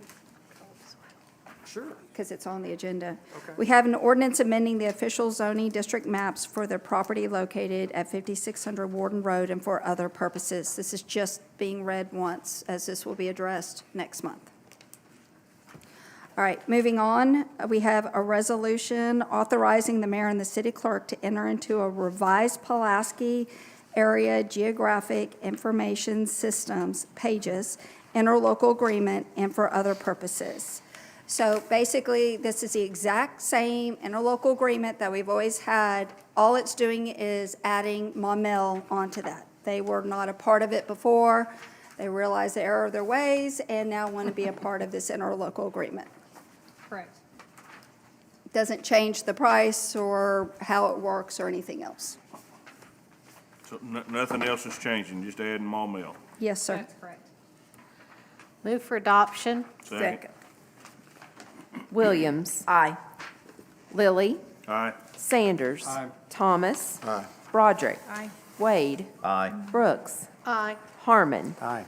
Sure. Because it's on the agenda. Okay. We have an ordinance amending the official zoning district maps for the property located at 5600 Warden Road and for other purposes. This is just being read once, as this will be addressed next month. All right, moving on, we have a resolution authorizing the mayor and the city clerk to enter into a revised Pulaski Area Geographic Information Systems, PAGES, interlocal agreement and for other purposes. So basically, this is the exact same interlocal agreement that we've always had. All it's doing is adding Maumelle onto that. They were not a part of it before. They realized the error of their ways and now want to be a part of this interlocal agreement. Correct. Doesn't change the price or how it works or anything else. So nothing else is changing, just adding Maumelle. Yes, sir. That's correct. Move for adoption. Second. Williams. Aye. Lilly. Aye. Sanders. Aye. Thomas. Aye. Broderick. Aye. Wade. Aye. Brooks. Aye. Harmon. Aye.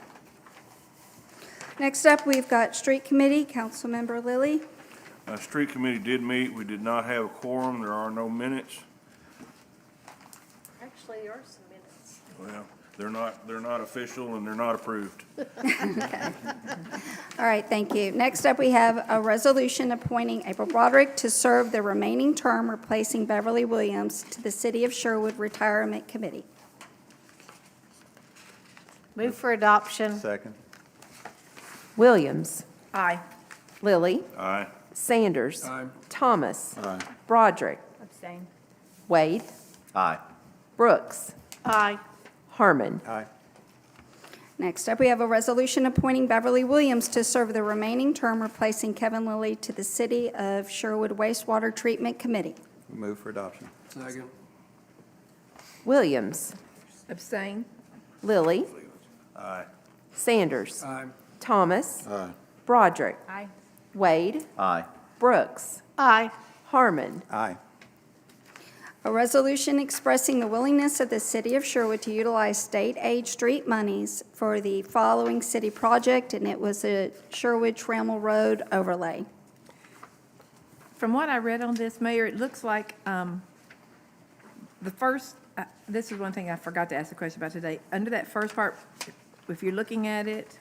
Next up, we've got Street Committee, Councilmember Lilly. Street committee did meet. We did not have a quorum. There are no minutes. Actually, there are some minutes. Well, they're not official and they're not approved. All right, thank you. Next up, we have a resolution appointing April Broderick to serve the remaining term, replacing Beverly Williams to the City of Sherwood Retirement Committee. Move for adoption. Second. Williams. Aye. Lilly. Aye. Sanders. Aye. Thomas. Aye. Broderick. Abstain. Wade. Aye. Brooks. Aye. Harmon. Aye. Next up, we have a resolution appointing Beverly Williams to serve the remaining term, replacing Kevin Lilly to the City of Sherwood Wastewater Treatment Committee. Move for adoption. Second. Williams. Abstain. Lilly. Aye. Sanders. Aye. Thomas. Aye. Broderick. Aye. Wade. Aye. Brooks. Aye. Harmon. Aye. A resolution expressing the willingness of the City of Sherwood to utilize state aid street monies for the following city project, and it was a Sherwood Trammell Road overlay. From what I read on this, Mayor, it looks like the first, this is one thing I forgot to ask a question about today. Under that first part, if you're looking at it,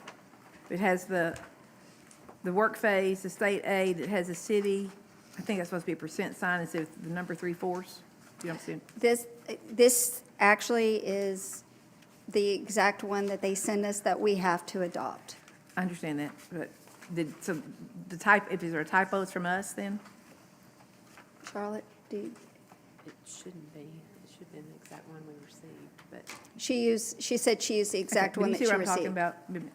it has the work phase, the state aid, it has a city, I think that's supposed to be a percent sign instead of the number 3/4. You don't see it? This actually is the exact one that they send us that we have to adopt. I understand that, but if there are typos from us then? Charlotte, do you? It shouldn't be. It should have been the exact one we received, but. She said she used the exact Okay, one but that you she see what I'm talking received. about?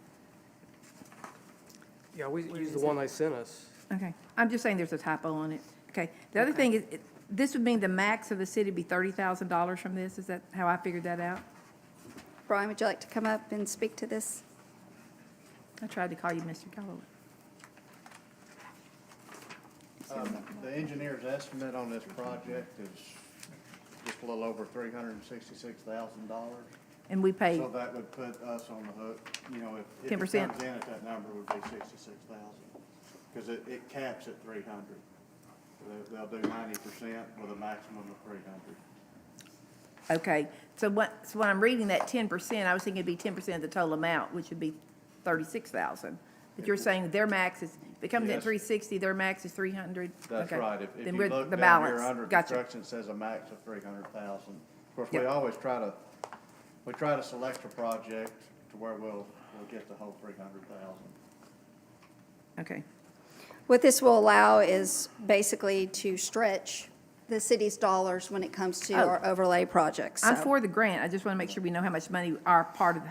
Yeah, we used the one they sent us. Okay, I'm just saying there's a typo on it. Okay, the other thing is, this would mean the max of the city would be $30,000 from this, is that how I figured that out? Brian, would you like to come up and speak to this? I tried to call you Mr. Calloway. The engineer's estimate on this project is just a little over $366,000. And we paid, So that would put us on the hook, you know, if it 10%. comes in at that number, it would be $66,000. because it caps at 300. They'll do 90% with a maximum of 300. Okay, so when I'm reading that 10%, I was thinking it'd be 10% of the total amount, which would be 36,000. But you're saying their max is, if it comes in at Yes. 360, their max is 300? That's Okay. right. If Then you we're look the down here balance. under Gotcha. construction, it says a max of 300,000. Of course, we Yep. always try to select a project to where we'll get the whole 300,000. Okay. What this will allow is basically to stretch the city's dollars when it comes to Oh. our overlay projects. I'm So- for the grant. I just want to make sure we know how much money our part of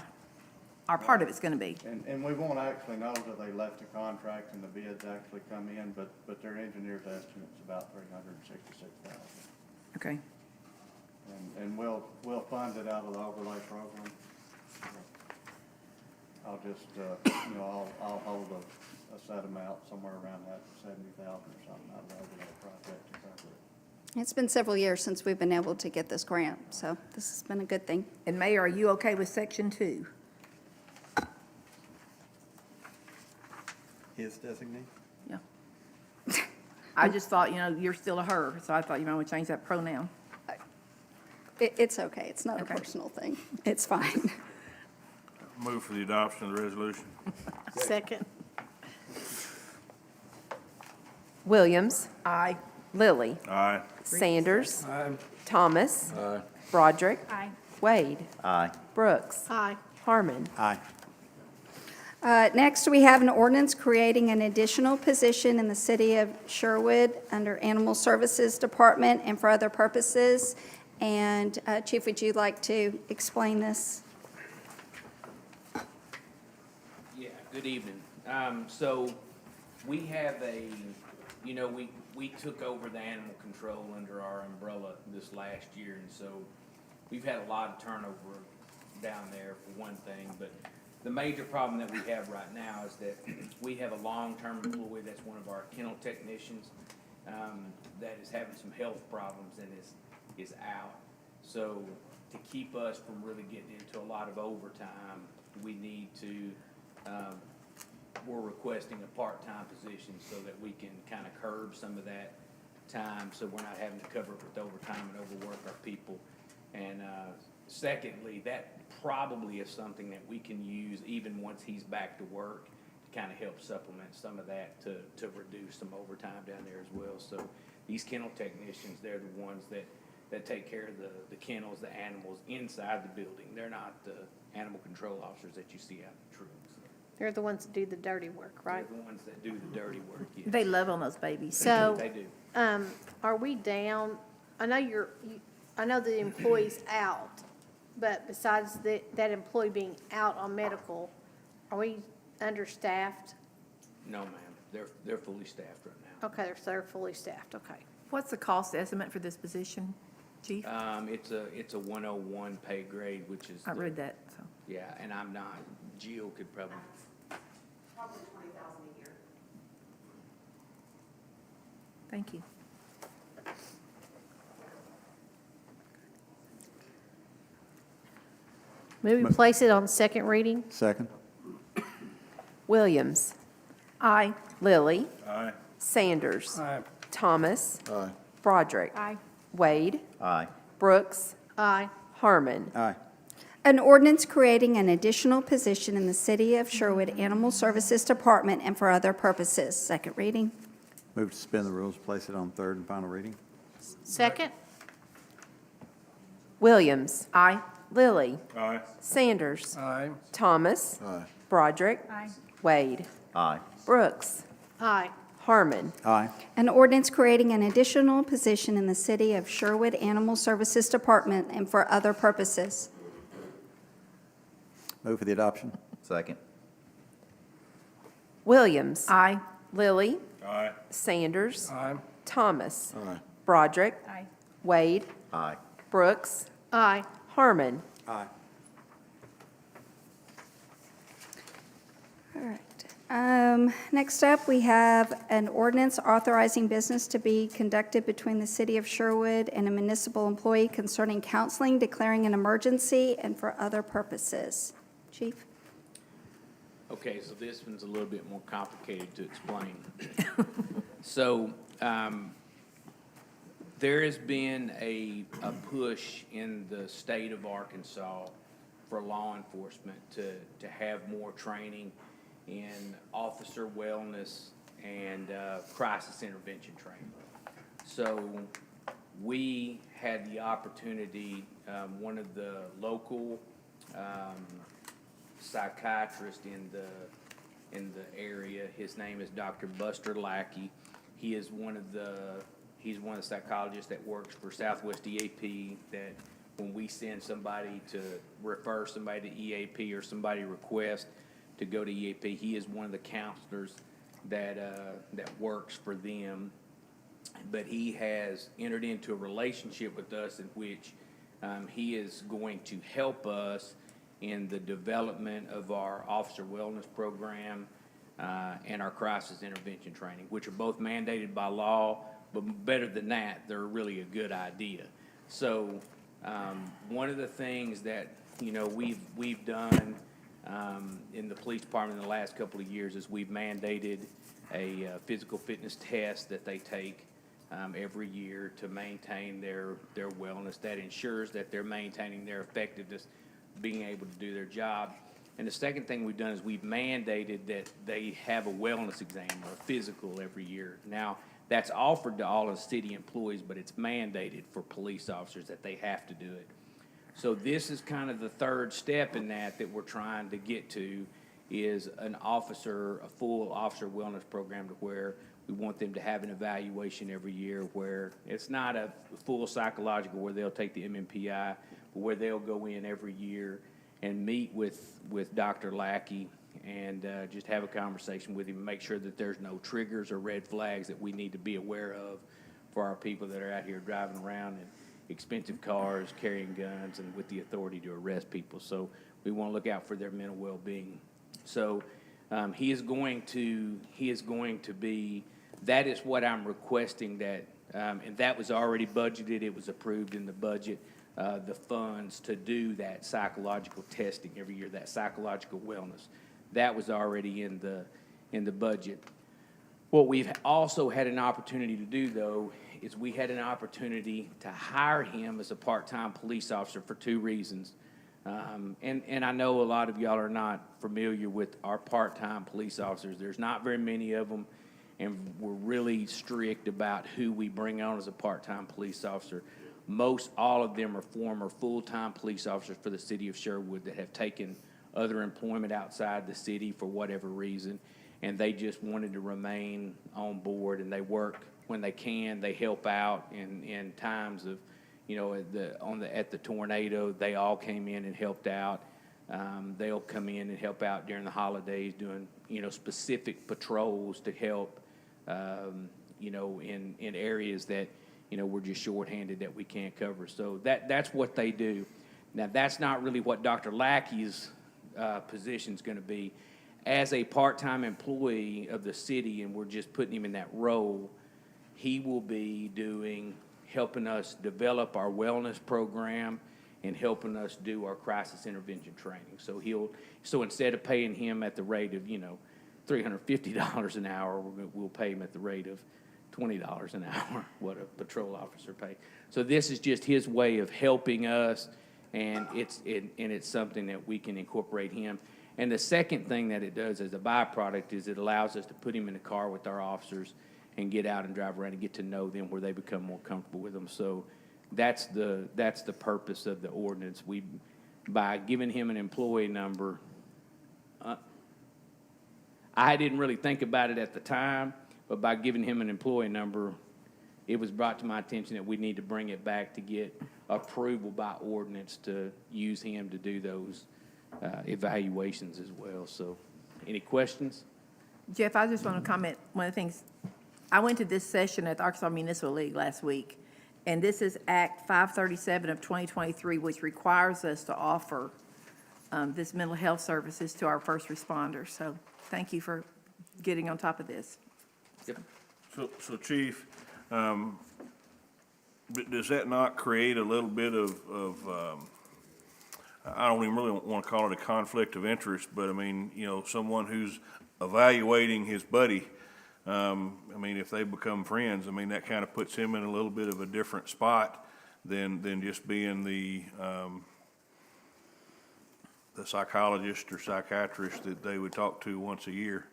it's going to be. And we won't actually know till they left the contract and the bids actually come in, but their engineer's estimate's about 366,000. Okay. And we'll fund it out of the overlay program. I'll just, I'll hold a set amount somewhere around that 70,000 or something out of the overlay project to cover it. It's been several years since we've been able to get this grant, so this has been a good thing. And Mayor, are you okay with Section 2? His designee? Yeah. I just thought, you're still a her, so I thought you might want to change that pronoun. It's okay. It's not a Okay. personal thing. It's fine. Move for the adoption of the resolution. Second. Williams. Aye. Lilly. Aye. Sanders. Aye. Thomas. Aye. Broderick. Aye. Wade. Aye. Brooks. Aye. Harmon. Aye. Next, we have an ordinance creating an additional position in the city of Sherwood under Animal Services Department and for other purposes. And Chief, would you like to explain this? Yeah, good evening. So we have we took over the animal control under our umbrella this last year, and so we've had a lot of turnover down there for one thing, but the major problem that we have right now is that we have a long-term employee that's one of our kennel technicians, that is having some health problems and is out. So to keep us from really getting into a lot of overtime, we need to, we're requesting a part-time position so that we can kind of curb some of that time, so we're not having to cover it with overtime and overwork our people. And secondly, that probably is something that we can use even once he's back to work to kind of help supplement some of that to reduce some overtime down there as well. So these kennel technicians, they're the ones that take care of the kennels, the animals inside the building. They're not the animal control officers that you see out in the trucks. They're the ones that do the dirty work, right? They're the ones that do the dirty work, yes. They love on those babies. So, They do. are we down, I know I know the employee's out, but besides that employee being out on medical, are we understaffed? No, ma'am. They're fully staffed right now. Okay, so they're fully staffed, okay. What's the cost estimate for this position, Chief? It's a 101 pay grade, which is. I read that, so. Yeah, and I'm not, Jill could probably. Probably 20,000 a year. Thank you. Maybe place it on second reading? Second? Williams. Aye. Lilly. Aye. Sanders. Aye. Thomas. Aye. Broderick. Aye. Wade. Aye. Brooks. Aye. Harmon. Aye. An ordinance creating an additional position in the city of Sherwood Animal Services Department and for other purposes. Second reading. Move to suspend the rules, place it on third and final reading. Second? Williams. Aye. Lilly. Aye. Sanders. Aye. Thomas. Aye. Broderick. Aye. Wade. Aye. Brooks. Aye. Harmon. Aye. An ordinance creating an additional position in the city of Sherwood Animal Services Department and for other purposes. Move for the adoption. Second. Williams. Aye. Lilly. Aye. Sanders. Aye. Thomas. Aye. Broderick. Aye. Wade. Aye. Brooks. Aye. Harmon. Aye. All right. Next up, we have an ordinance authorizing business to be conducted between the city of Sherwood and a municipal employee concerning counseling, declaring an emergency, and for other purposes. Chief? Okay, so this one's a little bit more complicated to explain. So, there has been a push in the state of Arkansas for law enforcement to have more training in officer wellness and crisis intervention training. So we had the opportunity, one of the local psychiatrists in the area, his name is Dr. Buster Lackey. He is he's one of the psychologists that works for Southwest EAP, that when we send somebody to refer somebody to EAP or somebody requests to go to EAP, he is one of the counselors that works for them. But he has entered into a relationship with us in which he is going to help us in the development of our officer wellness program and our crisis intervention training, which are both mandated by law, but better than that, they're really a good idea. So one of the things that, you know, we've done in the police department in the last couple of years is we've mandated a physical fitness test that they take every year to maintain their wellness. That ensures that they're maintaining their effectiveness, being able to do their job. And the second thing we've done is we've mandated that they have a wellness exam or a physical every year. Now, that's offered to all of the city employees, but it's mandated for police officers that they have to do it. So this is kind of the third step in that we're trying to get to, is a full officer wellness program, to where we want them to have an evaluation every year, where it's not a full psychological where they'll take the MMPI, but where they'll go in every year and meet with Dr. Lackey and just have a conversation with him and make sure that there's no triggers or red flags that we need to be aware of for our people that are out here driving around in expensive cars, carrying guns, and with the authority to arrest people. So we want to look out for their mental well-being. So he is going to be, that is what I'm requesting, that, and that was already budgeted, it was approved in the budget, the funds to do that psychological testing every year, that psychological wellness. That was already in the budget. What we've also had an opportunity to do, though, is we had an opportunity to hire him as a part-time police officer for two reasons. And I know a lot of y'all are not familiar with our part-time police officers. There's not very many of them, and we're really strict about who we bring on as a part-time police officer. Most all of them are former full-time police officers for the city of Sherwood that have taken other employment outside the city for whatever reason, and they just wanted to remain on board, and they work when they can. They help out in times of, you know, at the tornado, they all came in and helped out. They'll come in and help out during the holidays, doing, you know, specific patrols to help, you know, in areas that, you know, we're just shorthanded that we can't cover. So that's what they do. Now, that's not really what Dr. Lackey's position is going to be. As a part-time employee of the city, and we're just putting him in that role, he will be helping us develop our wellness program and helping us do our crisis intervention training. So instead of paying him at the rate of, you know, $350 an hour, we'll pay him at the rate of $20 an hour, what a patrol officer pays. So this is just his way of helping us, and it's something that we can incorporate him. And the second thing that it does as a byproduct is it allows us to put him in the car with our officers and get out and drive around and get to know them, where they become more comfortable with them. So that's the purpose of the ordinance. By giving him an employee number, I didn't really think about it at the time, but by giving him an employee number, it was brought to my attention that we need to bring it back to get approval by ordinance to use him to do those evaluations as well. So any questions? Jeff, I just want to comment, one of the things, I went to this session at the Arkansas Municipal League last week, and this is Act 537 of 2023, which requires us to offer this mental health services to our first responders. So thank you for getting on top of this. Yep. So Chief, does that not create a little bit of I don't even really want to call it a conflict of interest, but I mean, you know, someone who's evaluating his buddy, I mean, if they become friends, I mean, that kind of puts him in a little bit of a different spot than just being the psychologist or psychiatrist that they would talk to once a year.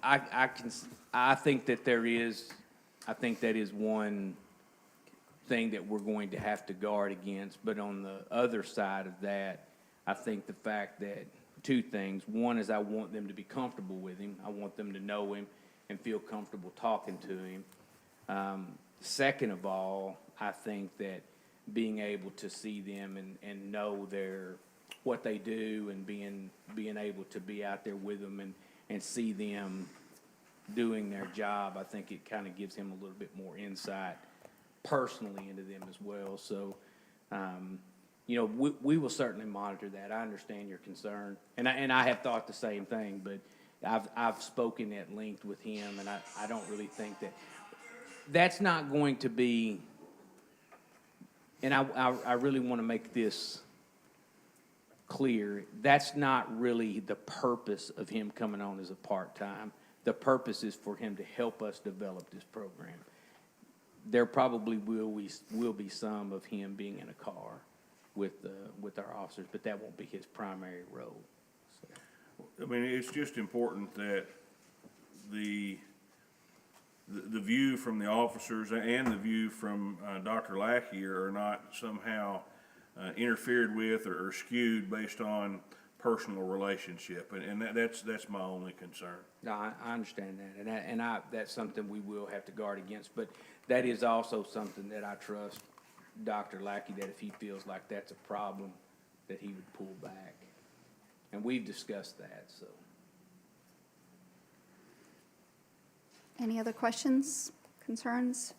I think that that is one thing that we're going to have to guard against. But on the other side of that, I think the fact that two things. One is I want them to be comfortable with him. I want them to know him and feel comfortable talking to him. Second of all, I think that being able to see them and know what they do and being able to be out there with them and see them doing their job, I think it kind of gives him a little bit more insight personally into them as well. So, you know, we will certainly monitor that. I understand your concern, and I have thought the same thing, but I've spoken at length with him, and I don't really think that's not going to be, and I really want to make this clear, that's not really the purpose of him coming on as a part-time. The purpose is for him to help us develop this program. There probably will be some of him being in a car with our officers, but that won't be his primary role. So. I mean, it's just important that the view from the officers and the view from Dr. Lackey are not somehow interfered with or skewed based on personal relationship, and that's my only concern. No, I understand that, and that's something we will have to guard against. But that is also something that I trust Dr. Lackey, that if he feels like that's a problem, that he would pull back, and we've discussed that. So, Any other questions, concerns?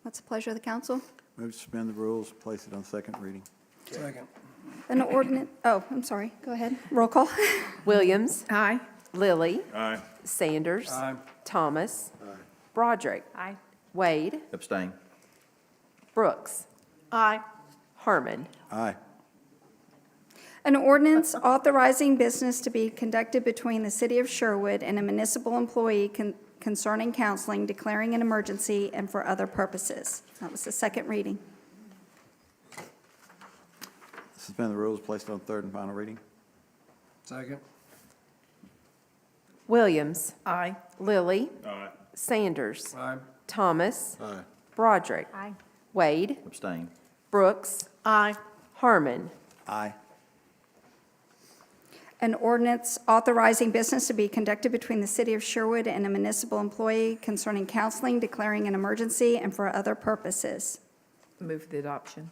What's the pleasure of the council? Move to suspend the rules, place it on second reading. Second. An ordinance, I'm sorry, go ahead. Roll call. Williams. Aye. Lilly. Aye. Sanders. Aye. Thomas. Broderick. Aye. Wade. Abstain. Brooks. Aye. Harmon. Aye. An ordinance authorizing business to be conducted between the city of Sherwood and a municipal employee concerning counseling, declaring an emergency, and for other purposes. That was the second reading. Suspend the rules, place it on third and final reading. Second. Williams. Aye. Lilly. Aye. Sanders. Aye. Thomas. Aye. Broderick. Aye. Wade. Abstain. Brooks. Aye. Harmon. Aye. An ordinance authorizing business to be conducted between the city of Sherwood and a municipal employee concerning counseling, declaring an emergency, and for other purposes. Move for the adoption.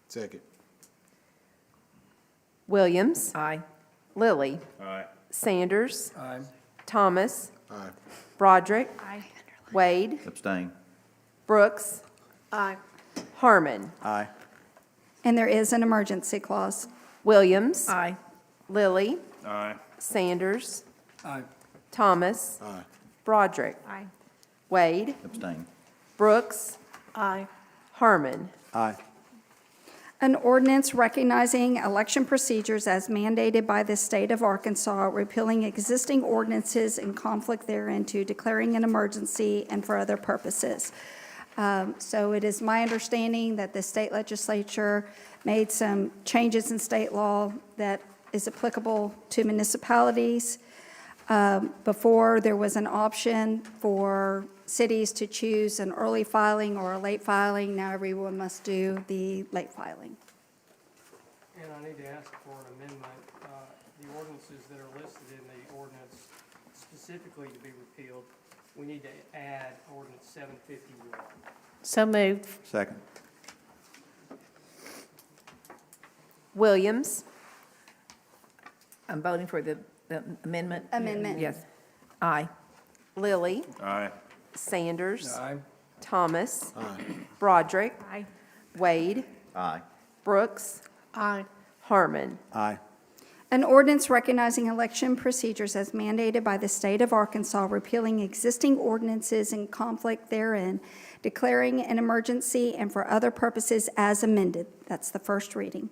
Second. Williams. Aye. Lilly. Aye. Sanders. Aye. Thomas. Aye. Broderick. Aye. Wade. Abstain. Brooks. Aye. Harmon. Aye. And there is an emergency clause. Williams. Aye. Lilly. Aye. Sanders. Aye. Thomas. Aye. Broderick. Aye. Wade. Abstain. Brooks. Aye. Harmon. Aye. An ordinance recognizing election procedures as mandated by the state of Arkansas, repealing existing ordinances in conflict thereunto, declaring an emergency, and for other purposes. So it is my understanding that the state legislature made some changes in state law that is applicable to municipalities. Before, there was an option for cities to choose an early filing or a late filing. Now everyone must do the late filing. And I need to ask for an amendment. The ordinances that are listed in the ordinance specifically to be repealed, we need to add ordinance 751. So moved. Second. Williams. I'm voting for the amendment. Amendment. Yes. Aye. Lilly. Aye. Sanders. Aye. Thomas. Aye. Broderick. Aye. Wade. Aye. Brooks. Aye. Harmon. Aye. An ordinance recognizing election procedures as mandated by the state of Arkansas, repealing existing ordinances in conflict therein, declaring an emergency, and for other purposes as amended. That's the first reading.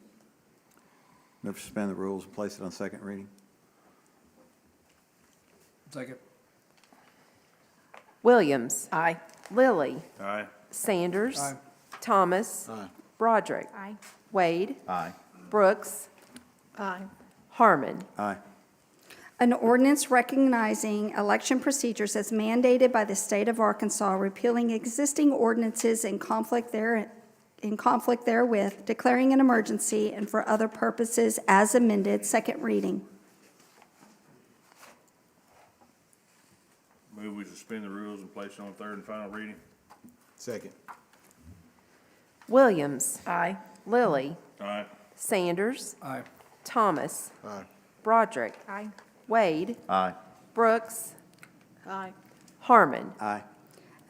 Move to suspend the rules and place it on second reading. Second. Williams. Aye. Lilly. Aye. Sanders. Aye. Thomas. Aye. Broderick. Aye. Wade. Aye. Brooks. Aye. Harmon. Aye. An ordinance recognizing election procedures as mandated by the state of Arkansas, repealing existing ordinances in conflict therewith, declaring an emergency, and for other purposes as amended. Second reading. Move we suspend the rules and place it on third and final reading. Second. Williams. Aye. Lilly. Aye. Sanders. Aye. Thomas. Aye. Broderick. Aye. Wade. Aye. Brooks. Aye. Harmon. Aye.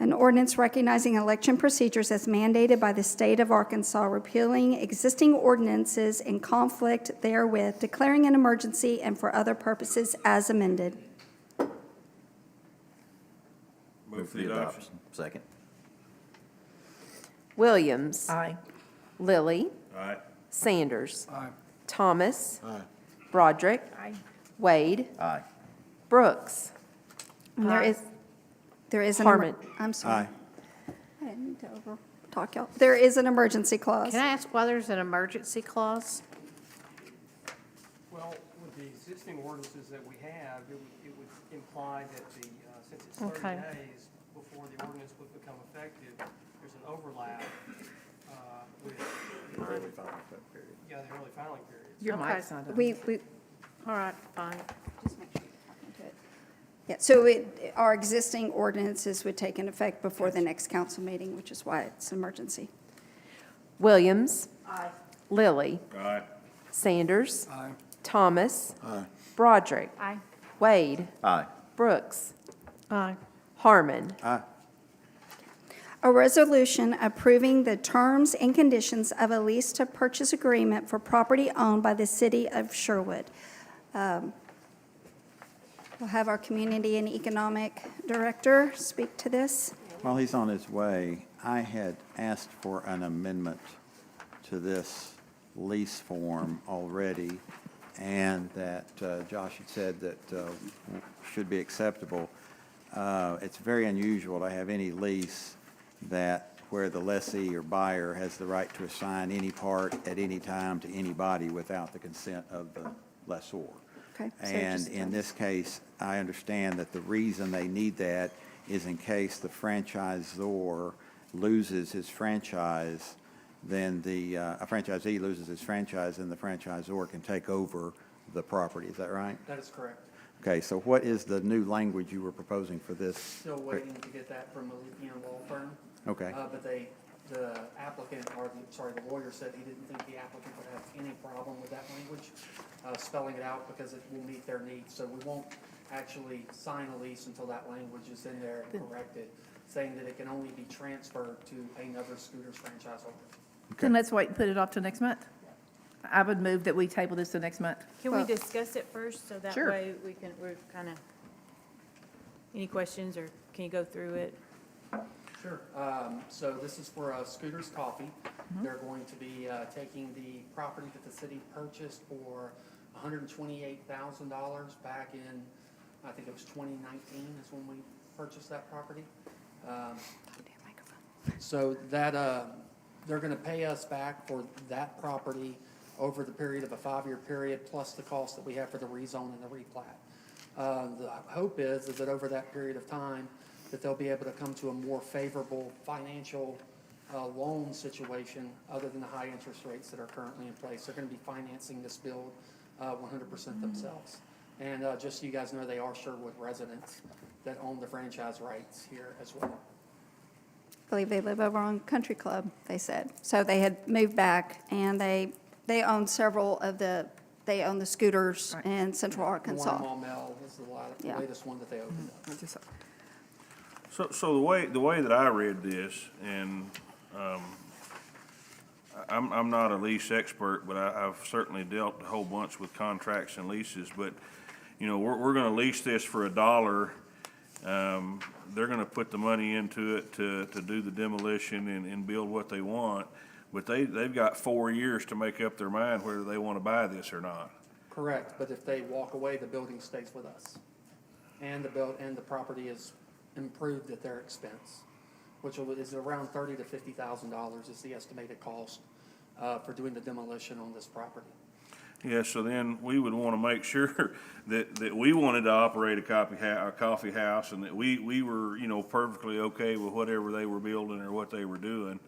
An ordinance recognizing election procedures as mandated by the state of Arkansas, repealing existing ordinances in conflict therewith, declaring an emergency, and for other purposes as amended. Move for the adoption. Second. Williams. Aye. Lilly. Aye. Sanders. Aye. Thomas. Aye. Broderick. Aye. Wade. Aye. Brooks. And there is an. Harmon. I'm sorry. Aye. I didn't mean to overtalk y'all. There is an emergency clause. Can I ask why there's an emergency clause? Well, with the existing ordinances that we have, it would imply that since it's 30 Okay. days before the ordinance would become effective, there's an overlap with the early filing period. Yeah, the early filing period. Your Okay. mic's not on. We, All right, fine. just make sure you're talking to it. Yeah, so our existing ordinances would take in effect before the next council meeting, which is why it's emergency. Williams. Aye. Lilly. Aye. Sanders. Aye. Thomas. Aye. Broderick. Aye. Wade. Aye. Brooks. Aye. Harmon. Aye. A resolution approving the terms and conditions of a lease to purchase agreement for property owned by the city of Sherwood. We'll have our Community and Economic Director speak to this. While he's on his way, I had asked for an amendment to this lease form already, and that Josh had said that should be acceptable. It's very unusual to have any lease that where the lessee or buyer has the right to assign any part at any time to anybody without the consent of the lessor. Okay, so And just- in this case, I understand that the reason they need that is in case the franchisor loses his franchise, then a franchisee loses his franchise, and the franchisor can take over the property. Is that right? That is correct. Okay, so what is the new language you were proposing for this? Still waiting to get that from a Lutheran law firm. Okay. But the applicant, the lawyer said he didn't think the applicant would have any problem with that language, spelling it out because it will meet their needs. So we won't actually sign a lease until that language is in there and corrected, saying that it can only be transferred to another Scooters franchise holder. Then let's wait and put it off till next month. I would move that we table this till next month. Can we discuss it first, so that Sure. way we're kind of, any questions, or can you go through it? Sure. So this is for Scooters Coffee. They're going to be taking the property that the city purchased for $128,000 back in, I think it was 2019 is when we purchased that property. So that, they're going to pay us back for that property over the period of a 5-year period, plus the cost that we have for the rezone and the replat. The hope is that over that period of time, that they'll be able to come to a more favorable financial loan situation other than the high interest rates that are currently in place. They're going to be financing this build 100% themselves. And just so you guys know, they are Sherwood residents that own the franchise rights here as well. I believe they live over on Country Club, they said. So they had moved back, and they own several of they own the Scooters in Central Arkansas. One Mall is the Yeah. latest one that they opened up. So the way that I read this, and I'm not a lease expert, but I've certainly dealt a whole bunch with contracts and leases, but, you know, we're gonna lease this for $1. They're gonna put the money into it to do the demolition and build what they want, but they've got 4 years to make up their mind whether they wanna buy this or not. Correct, but if they walk away, the building stays with us. And the property is improved at their expense, which is around $30,000 to $50,000 is the estimated cost for doing the demolition on this property. Yeah, so then we would wanna make sure that we wanted to operate a coffee house and that we were, you know, perfectly okay with whatever they were building or what they were doing.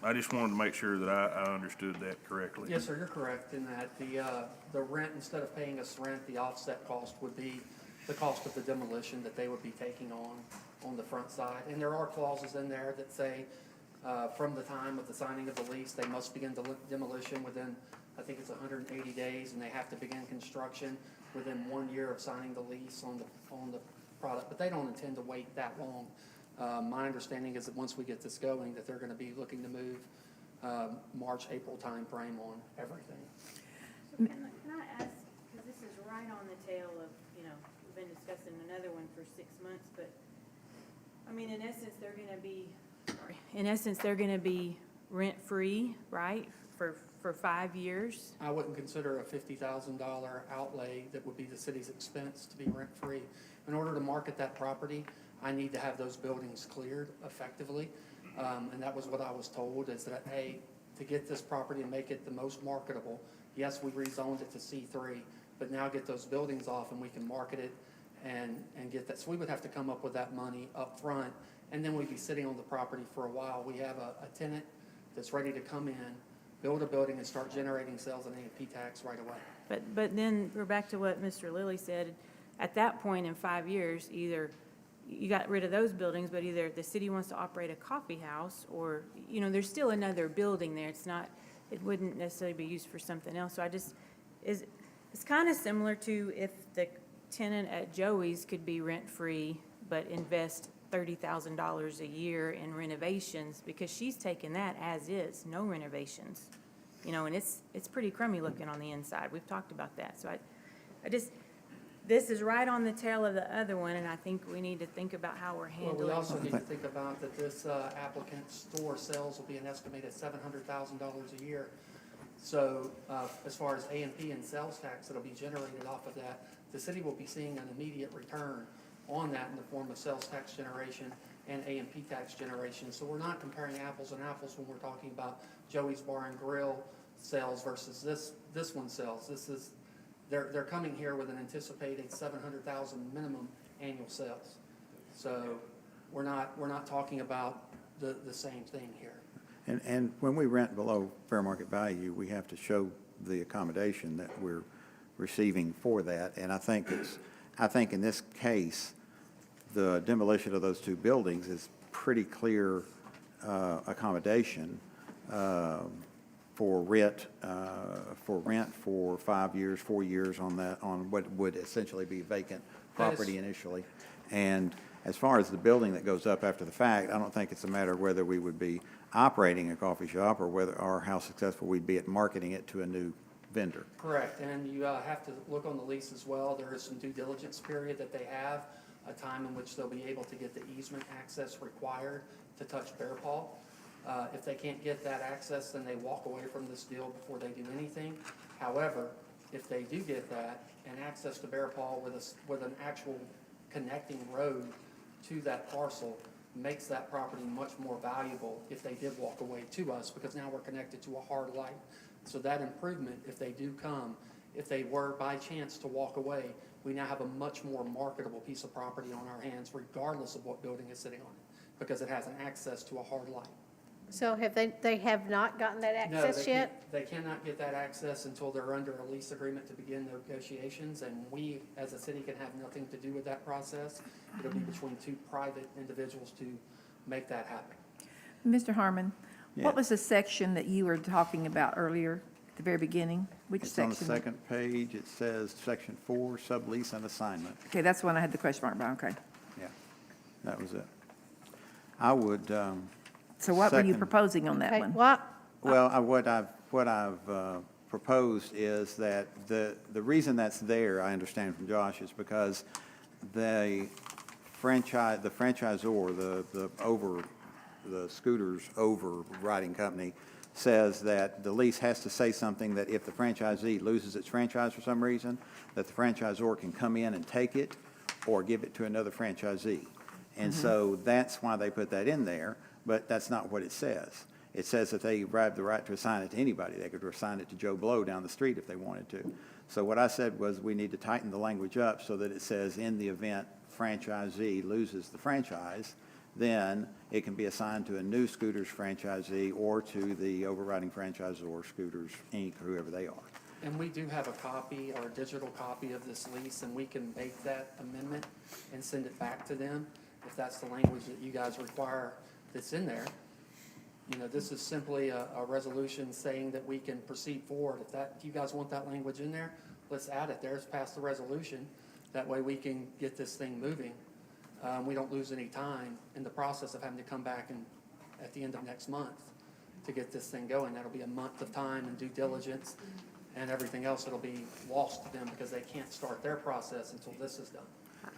I just wanted to make sure that I understood that correctly. Yes, sir, you're correct in that the rent, instead of paying us rent, the offset cost would be the cost of the demolition that they would be taking on the front side. And there are clauses in there that say, from the time of the signing of the lease, they must begin demolition within, I think it's 180 days, and they have to begin construction within 1 year of signing the lease on the product, but they don't intend to wait that long. My understanding is that once we get this going, that they're gonna be looking to move March, April timeframe on everything. Can I ask, because this is right on the tail of, you know, we've been discussing another one for 6 months, but, I mean, in essence, they're gonna be rent-free, right, for 5 years? I wouldn't consider a $50,000 outlay that would be the city's expense to be rent-free. In order to market that property, I need to have those buildings cleared effectively. And that was what I was told, is that, hey, to get this property and make it the most marketable, yes, we rezoned it to C3, but now get those buildings off and we can market it and get that. So we would have to come up with that money up front, and then we'd be sitting on the property for a while. We have a tenant that's ready to come in, build a building, and start generating sales and A&P tax right away. But then we're back to what Mr. Lilly said. At that point in 5 years, either you got rid of those buildings, but either the city wants to operate a coffee house, or, you know, there's still another building there. It wouldn't necessarily be used for something else. So it's kind of similar to if the tenant at Joey's could be rent-free, but invest $30,000 a year in renovations, because she's taking that as is, no renovations. You know, and it's pretty crummy looking on the inside. We've talked about that. So this is right on the tail of the other one, and I think we need to think about how we're handling. Well, we also need to think about that this applicant's store sales will be an estimated $700,000 a year. So as far as A&P and sales tax that'll be generated off of that, the city will be seeing an immediate return on that in the form of sales tax generation and A&P tax generation. So we're not comparing apples and apples when we're talking about Joey's Bar and Grill sales versus this one sales. They're coming here with an anticipated 700,000 minimum annual sales. So we're not talking about the same thing here. And when we rent below fair market value, we have to show the accommodation that we're receiving for that. And I think in this case, the demolition of those two buildings is pretty clear accommodation for rent for 5 years, 4 years on what would essentially be vacant property initially. And as far as the building that goes up after the fact, I don't think it's a matter of whether we would be operating a coffee shop or how successful we'd be at marketing it to a new vendor. Correct, and you have to look on the lease as well. There is some due diligence period that they have, a time in which they'll be able to get the easement access required to touch Bear Paw. If they can't get that access, then they walk away from this deal before they do anything. However, if they do get that and access to Bear Paw with an actual connecting road to that parcel, makes that property much more valuable if they did walk away to us, because now we're connected to a hard light. So that improvement, if they do come, if they were by chance to walk away, we now have a much more marketable piece of property on our hands, regardless of what building is sitting on it, because it has an access to a hard light. So they have not gotten that No, access yet? They cannot get that access until they're under a lease agreement to begin negotiations, and we, as a city, can have nothing to do with that process. It'll be between two private individuals to make that happen. Mr. Harmon, Yeah. what was the section that you were talking about earlier, at the very beginning? Which It's section? on the second page. It says Section 4, Sublease and Assignment. Okay, that's the one I had the question mark about, okay. Yeah, that was it. I would, So what were you second. proposing on that Okay, one? Well, what I've proposed is that the reason that's there, I understand from Josh, is because the franchisor, the scooters overriding company says that the lease has to say something that if the franchisee loses its franchise for some reason, that the franchisor can come in and take it or give it to another franchisee. And so that's why they put that in there, but that's not what it says. It says that they have the right to assign it to anybody. They could assign it to Joe Blow down the street if they wanted to. So what I said was we need to tighten the language up so that it says in the event franchisee loses the franchise, then it can be assigned to a new Scooters franchisee or to the overriding franchisor, Scooters, Inc., whoever they are. And we do have a copy or a digital copy of this lease, and we can make that amendment and send it back to them if that's the language that you guys require that's in there. You know, this is simply a resolution saying that we can proceed forward. If you guys want that language in there, let's add it there. Let's pass the resolution. That way we can get this thing moving. We don't lose any time in the process of having to come back at the end of next month to get this thing going. That'll be a month of time and due diligence and everything else that'll be lost to them because they can't start their process until this is done.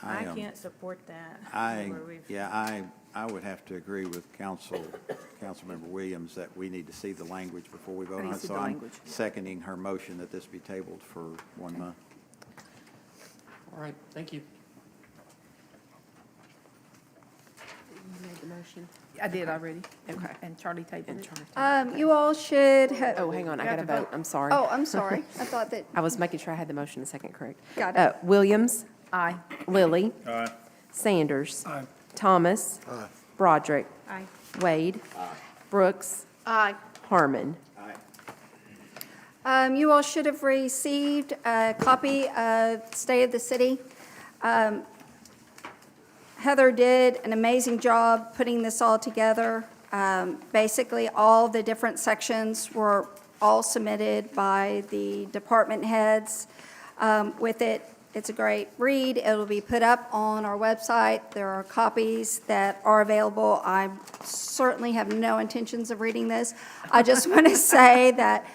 I can't support that. I would have to agree with Councilmember Williams that we need to see the language before we vote on it. So I'm seconding her motion that this be tabled for 1 month. All right, thank you. You made the motion? I did already. Okay. And Charlie tabled it. You all should have. Oh, hang on, I got to vote. I'm sorry. Oh, I'm sorry. I thought that, I was making sure I had the motion a second correct. Got it. Williams, Aye. Lilly, Aye. Sanders. Aye. Thomas. Broderick. Aye. Wade. Brooks. Aye. Harmon. you all should have received a copy of State of the City. Heather did an amazing job putting this all together. Basically, all the different sections were all submitted by the department heads with it. It's a great read. It'll be put up on our website. There are copies that are available. I certainly have no intentions of reading this. I just want to say that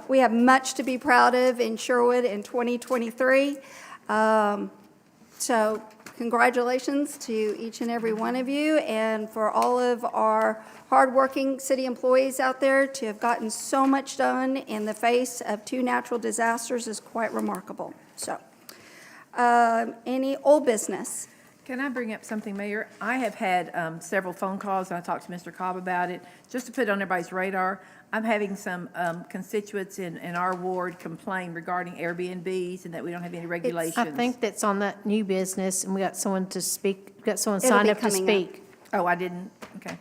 we have much to be proud of in Sherwood in 2023. So congratulations to each and every one of you, and for all of our hardworking city employees out there to have gotten so much done in the face of 2 natural disasters is quite remarkable. So, any old business? Can I bring up something, Mayor? I have had several phone calls, and I talked to Mr. Cobb about it, just to put it on everybody's radar. I'm having some constituents in our ward complain regarding Airbnbs and that we don't have any regulations. I think that's on that new business, and we got someone to speak, got someone It'll signed be up to coming up. speak. Oh, I didn't, okay.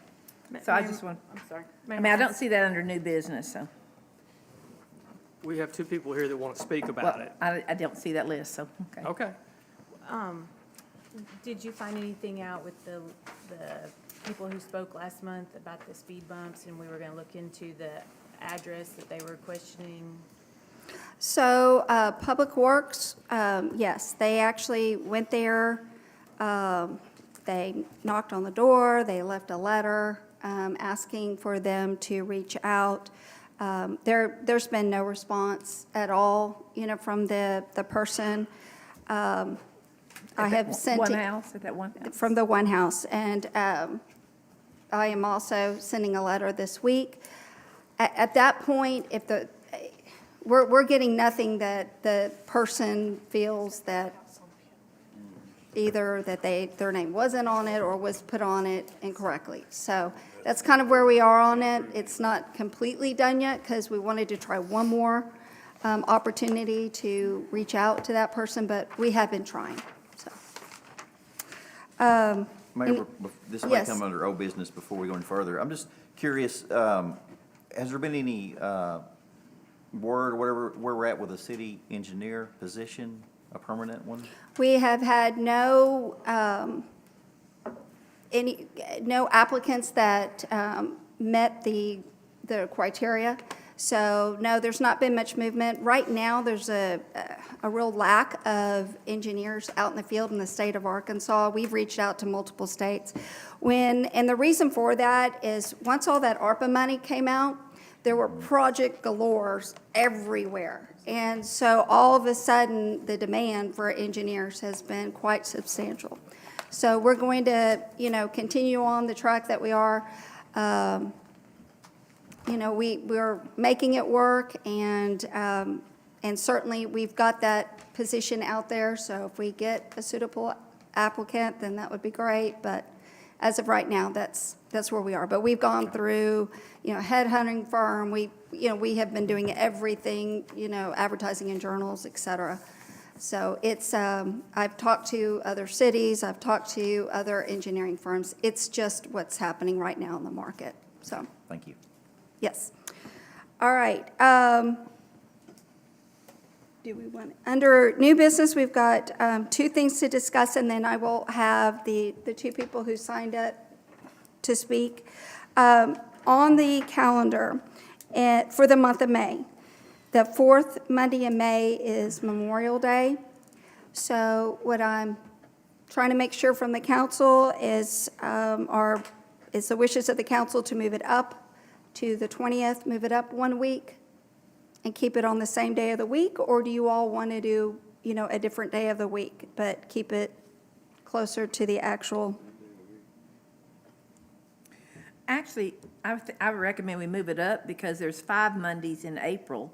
So I just want, I'm sorry. I mean, I don't see that under new business, so. We have 2 people here that want to speak about Well, it. I don't see that list, so, okay. Okay. Did you find anything out with the people who spoke last month about the speed bumps, and we were going to look into the address that they were questioning? So, Public Works, yes, they actually went there. They knocked on the door, they left a letter asking for them to reach out. There's been no response at all, from the person. I have sent. One house, at that one house? From the one house, and I am also sending a letter this week. At that point, if we're getting nothing that the person feels that either that their name wasn't on it or was put on it incorrectly. So that's kind of where we are on it. It's not completely done yet because we wanted to try one more opportunity to reach out to that person, but we have been trying. So, Mayor, this might yes. come under old business before we go any further. I'm just curious, has there been any word, whatever, where we're at with a city engineer position, a permanent one? We have had no applicants that met the criteria. So, no, there's not been much movement. Right now, there's a real lack of engineers out in the field in the state of Arkansas. We've reached out to multiple states. And the reason for that is, once all that ARPA money came out, there were project galores everywhere. And so all of a sudden, the demand for engineers has been quite substantial. So we're going to, continue on the track that we are. We're making it work, and certainly we've got that position out there. So if we get a suitable applicant, then that would be great. But as of right now, that's where we are. But we've gone through, headhunting firm. We have been doing everything, advertising in journals, et cetera. So it's, I've talked to other cities, I've talked to other engineering firms. It's just what's happening right now in the market, so. Thank you. Yes. All right. Do we want, under new business, we've got two things to discuss, and then I will have the two people who signed up to speak. On the calendar for the month of May, the fourth Monday in May is Memorial Day. So what I'm trying to make sure from the council is the wishes of the council to move it up to the 20th, move it up 1 week, and keep it on the same day of the week? Or do you all want to do, a different day of the week, but keep it closer to the actual? Actually, I would recommend we move it up because there's 5 Mondays in April,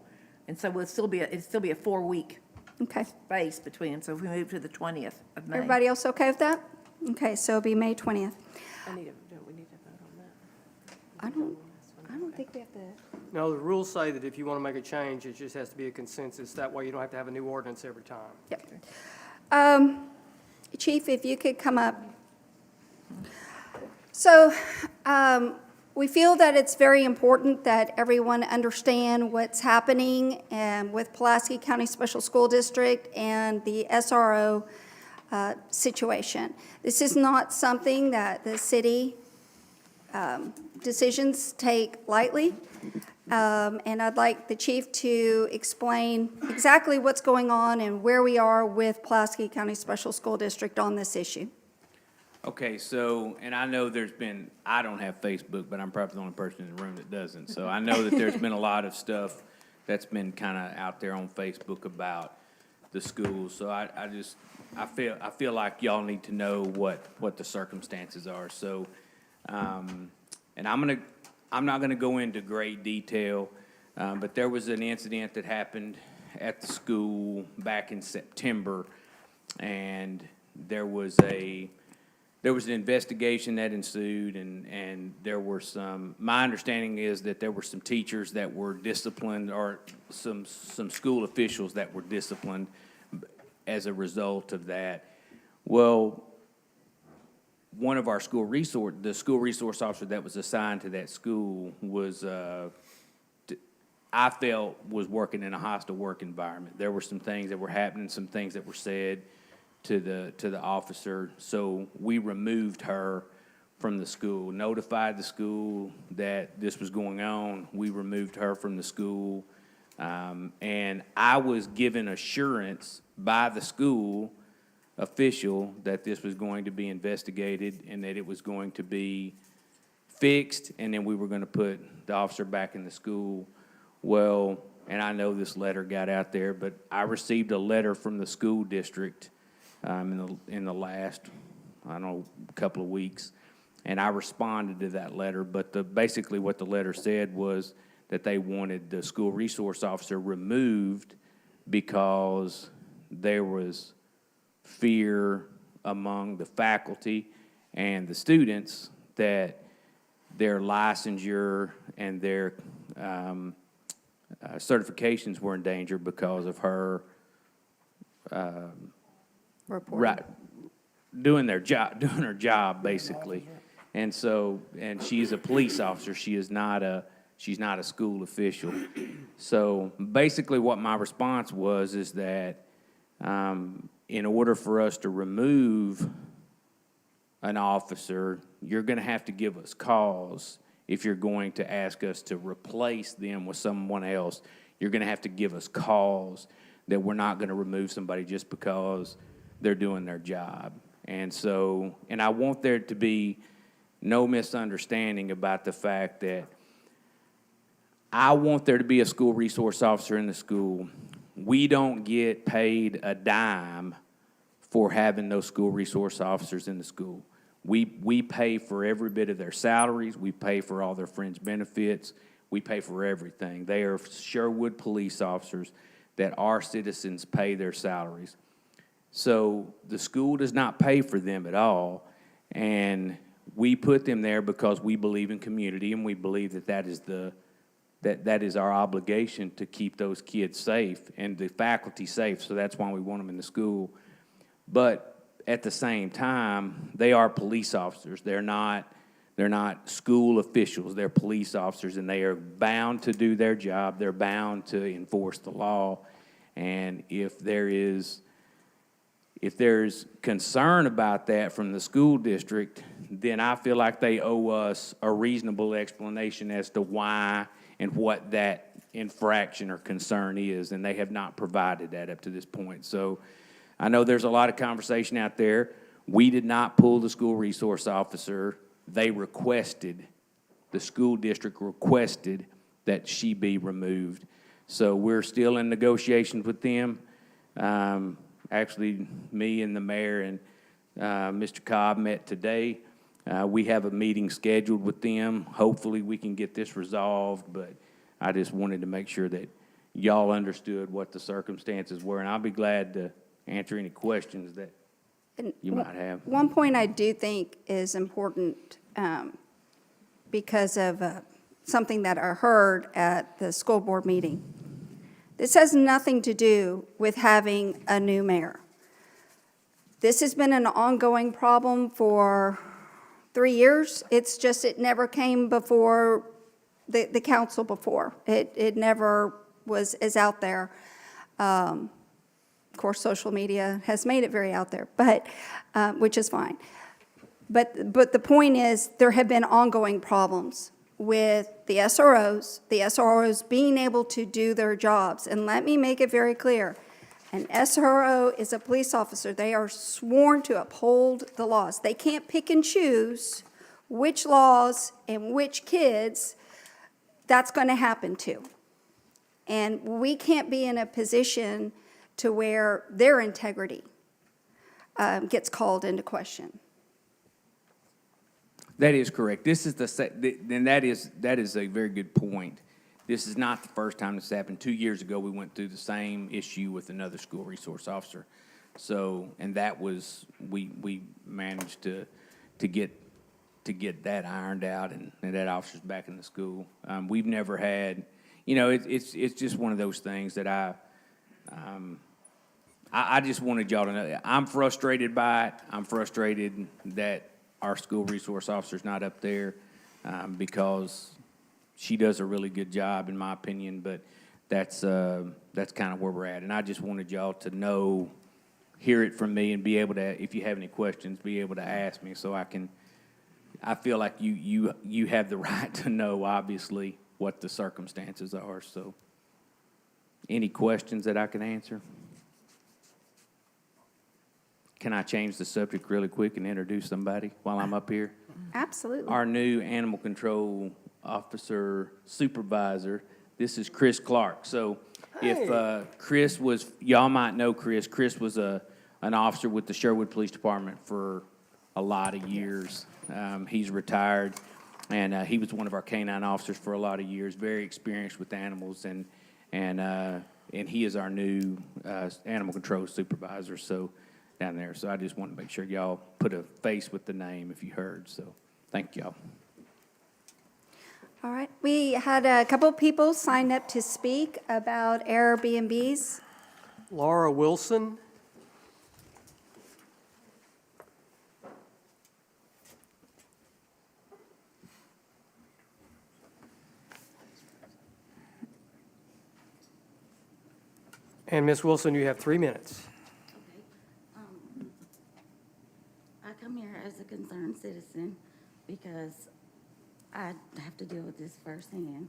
and so it'd still be a 4-week space between them. So if we move to the 20th of May. Everybody else okay with that? Okay, so it'll be May 20th. We need to vote on that. I don't think we have to. No, the rules say that if you want to make a change, it just has to be a consensus. That way you don't have to have a new ordinance every time. Yep. Chief, if you could come up. So we feel that it's very important that everyone understand what's happening with Pulaski County Special School District and the SRO situation. This is not something that the city decisions take lightly. And I'd like the chief to explain exactly what's going on and where we are with Pulaski County Special School District on this issue. Okay, so, and I know I don't have Facebook, but I'm probably the only person in the room that doesn't. So I know that there's been a lot of stuff that's been kind of out there on Facebook about the schools. So I feel like y'all need to know what the circumstances are. So, and I'm not gonna go into great detail, but there was an incident that happened at the school back in September, and there was an investigation that ensued, and there were my understanding is that there were some teachers that were disciplined, or some school officials that were disciplined as a result of that. Well, one of the school resource officer that was assigned to that school was, I felt, was working in a hostile work environment. There were some things that were happening, some things that were said to the officer. So we removed her from the school, notified the school that this was going on. We removed her from the school. And I was given assurance by the school official that this was going to be investigated and that it was going to be fixed, and then we were going to put the officer back in the school. Well, and I know this letter got out there, but I received a letter from the school district in the last, I don't know, couple of weeks, and I responded to that letter. But basically what the letter said was that they wanted the school resource officer removed because there was fear among the faculty and the students that their licensure and their certifications were in danger because of her doing her job, basically. And so, and she's a police officer. She's not a school official. So basically what my response was is that in order for us to remove an officer, you're going to have to give us cause if you're going to ask us to replace them with someone else, you're going to have to give us cause that we're not going to remove somebody just because they're doing their job. And so, and I want there to be no misunderstanding about the fact that I want there to be a school resource officer in the school. We don't get paid a dime for having those school resource officers in the school. We pay for every bit of their salaries. We pay for all their fringe benefits. We pay for everything. They are Sherwood police officers that our citizens pay their salaries. So the school does not pay for them at all, and we put them there because we believe in community, and we believe that that is our obligation to keep those kids safe and the faculty safe. So that's why we want them in the school. But at the same time, they are police officers. They're not school officials. They're police officers, and they are bound to do their job. They're bound to enforce the law. And if there's concern about that from the school district, then I feel like they owe us a reasonable explanation as to why and what that infraction or concern is, and they have not provided that up to this point. So I know there's a lot of conversation out there. We did not pull the school resource officer. They requested, the school district requested that she be removed. So we're still in negotiations with them. Actually, me and the mayor and Mr. Cobb met today. We have a meeting scheduled with them. Hopefully, we can get this resolved, but I just wanted to make sure that y'all understood what the circumstances were, and I'll be glad to answer any questions that you might have. One point I do think is important because of something that I heard at the school board meeting. This has nothing to do with having a new mayor. This has been an ongoing problem for 3 years. It's just it never came before the council before. It never was as out there. Of course, social media has made it very out there, but which is fine. But the point is, there have been ongoing problems with the SROs being able to do their jobs. And let me make it very clear, an SRO is a police officer. They are sworn to uphold the laws. They can't pick and choose which laws and which kids that's going to happen to. And we can't be in a position to where their integrity gets called into question. That is correct. This is and that is a very good point. This is not the first time this happened. 2 years ago, we went through the same issue with another school resource officer. So, and that was, we managed to get that ironed out, and that officer's back in the school. We've never had, it's just one of those things that I just wanted y'all to know. I'm frustrated by it. I'm frustrated that our school resource officer's not up there because she does a really good job, in my opinion, but that's kind of where we're at. And I just wanted y'all to know, hear it from me, and be able to, if you have any questions, be able to ask me so I feel like you have the right to know, obviously, what the circumstances are. So any questions that I can answer? Can I change the subject really quick and introduce somebody while I'm up here? Absolutely. Our new animal control officer supervisor, this is Chris Clark. So if Chris was, y'all might know Chris. Chris was an officer with the Sherwood Police Department for a lot of years. He's retired, and he was one of our canine officers for a lot of years, very experienced with animals, and he is our new animal control supervisor. So down there. So I just want to make sure y'all put a face with the name if you heard. So thank y'all. All right. We had a couple of people sign up to speak about Airbnbs. Laura Wilson. And Ms. Wilson, you have 3 minutes. I come here as a concerned citizen because I have to deal with this firsthand.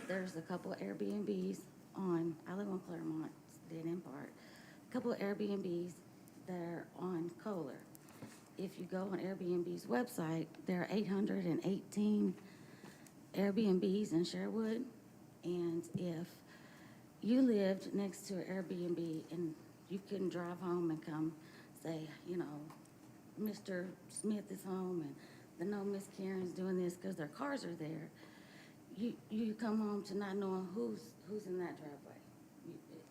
There's a couple Airbnbs on, I live on Claremont, dead end part. A couple Airbnbs that are on Kohler. If you go on Airbnb's website, there are 818 Airbnbs in Sherwood. And if you lived next to an Airbnb and you couldn't drive home and come say, you know, Mr. Smith is home and they know Miss Karen's doing this because their cars are there, you come home to not knowing who's in that driveway.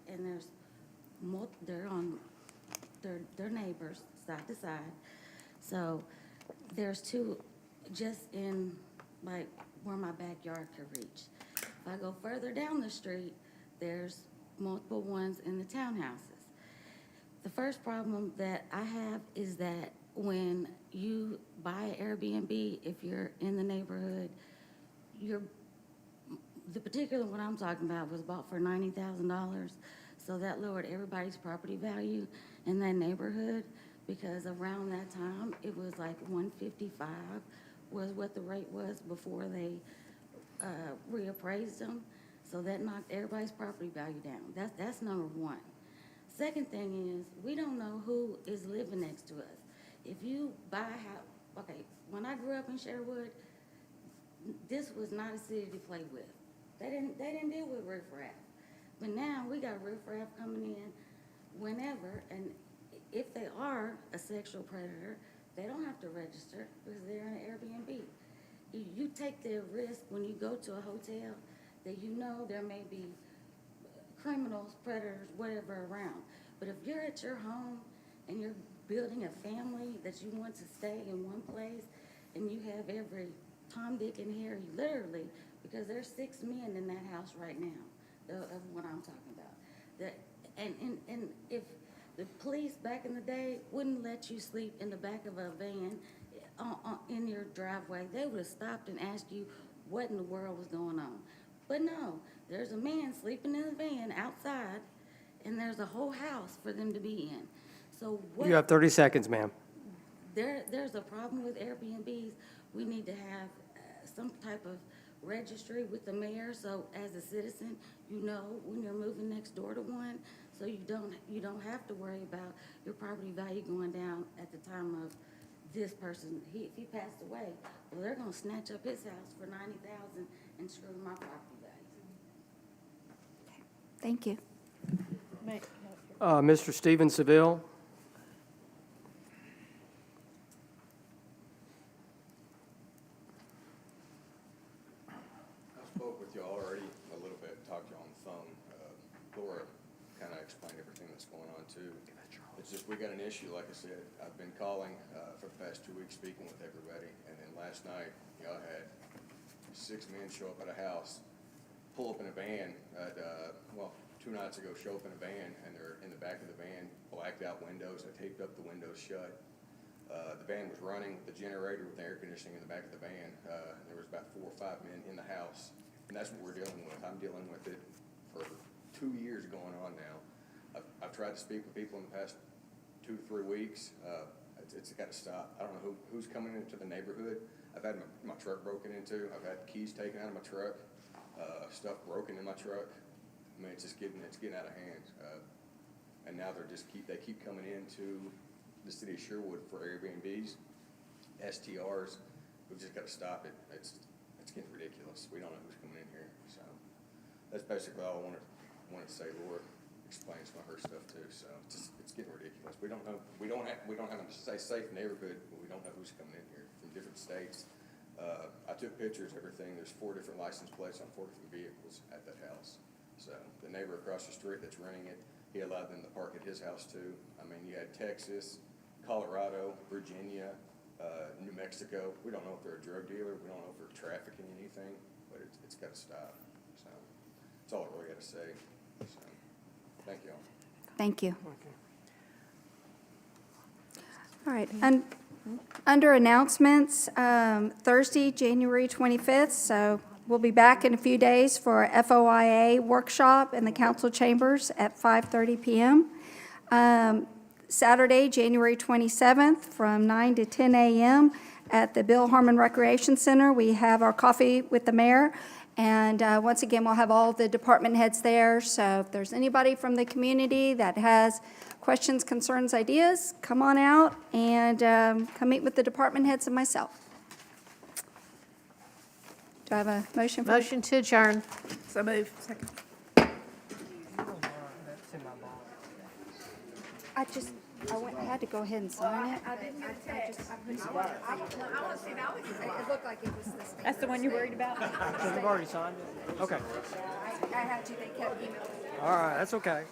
And they're neighbors side to side. So there's two just in like where my backyard could reach. If I go further down the street, there's multiple ones in the townhouses. The first problem that I have is that when you buy an Airbnb, if you're in the neighborhood, the particular one I'm talking about was bought for $90,000. So that lowered everybody's property value in that neighborhood, because around that time, it was like 155 was what the rate was before they reappraised them. So that knocked everybody's property value down. That's number one. Second thing is, we don't know who is living next to us. If you buy a house, okay, when I grew up in Sherwood, this was not a city to play with. They didn't deal with riffraff. But now we got riffraff coming in whenever, and if they are a sexual predator, they don't have to register because they're in an Airbnb. You take the risk when you go to a hotel that you know there may be criminals, predators, whatever around. But if you're at your home and you're building a family that you want to stay in one place, and you have every Tom, Dick, and Harry, literally, because there's 6 men in that house right now, of what I'm talking about. And if the police back in the day wouldn't let you sleep in the back of a van in your driveway, they would have stopped and asked you what in the world was going on. But no, there's a man sleeping in a van outside, and there's a whole house for them to be in. So what? You have 30 seconds, ma'am. There's a problem with Airbnbs. We need to have some type of registry with the mayor, so as a citizen, you know when you're moving next door to one, so you don't have to worry about your property value going down at the time of this person. If he passed away, well, they're gonna snatch up his house for $90,000 and screw my property value. Thank you. Mr. Stephen Seville. I spoke with you already a little bit, talked to you on the phone. Laura kind of explained everything that's going on too. It's just, we got an issue, like I said. I've been calling for the past 2 weeks, speaking with everybody, and then last night, y'all had 6 men show up at a house, pull up in a van at, 2 nights ago, show up in a van, and they're in the back of the van, blacked out windows. I taped up the windows shut. The van was running with the generator with the air conditioning in the back of the van. There was about 4 or 5 men in the house, and that's what we're dealing with. I'm dealing with it for 2 years going on now. I've tried to speak with people in the past 2 to 3 weeks. It's got to stop. I don't know who's coming into the neighborhood. I've had my truck broken into. I've had keys taken out of my truck, stuff broken in my truck. I mean, it's getting out of hand. And now they keep coming into the city of Sherwood for Airbnbs, STRs. We've just got to stop it. It's getting ridiculous. We don't know who's coming in here. So that's basically all I wanted to say. Laura explains some of her stuff too. So it's getting ridiculous. We don't have a safe neighborhood, but we don't know who's coming in here from different states. I took pictures, everything. There's 4 different license plates on 4 different vehicles at that house. So the neighbor across the street that's renting it, he allowed them to park at his house too. I mean, you had Texas, Colorado, Virginia, New Mexico. We don't know if they're a drug dealer. We don't know if they're trafficking anything, but it's got to stop. So that's all I really got to say. So thank you all. Thank you. All right. Under announcements, Thursday, January 25th, so we'll be back in a few days for a FOIA workshop in the council chambers at 5:30 p.m. Saturday, January 27th, from 9 to 10 a.m., at the Bill Harmon Recreation Center. We have our coffee with the mayor. And once again, we'll have all the department heads there. So if there's anybody from the community that has questions, concerns, ideas, come on out and come meet with the department heads and myself. Do I have a motion? Motion to adjourn. So move. Second. I had to go ahead and sign it. I didn't get a text. It looked like it was this. That's the one you're worried about? You've already signed it? Okay. I had to, they kept emailing me. All right, that's okay.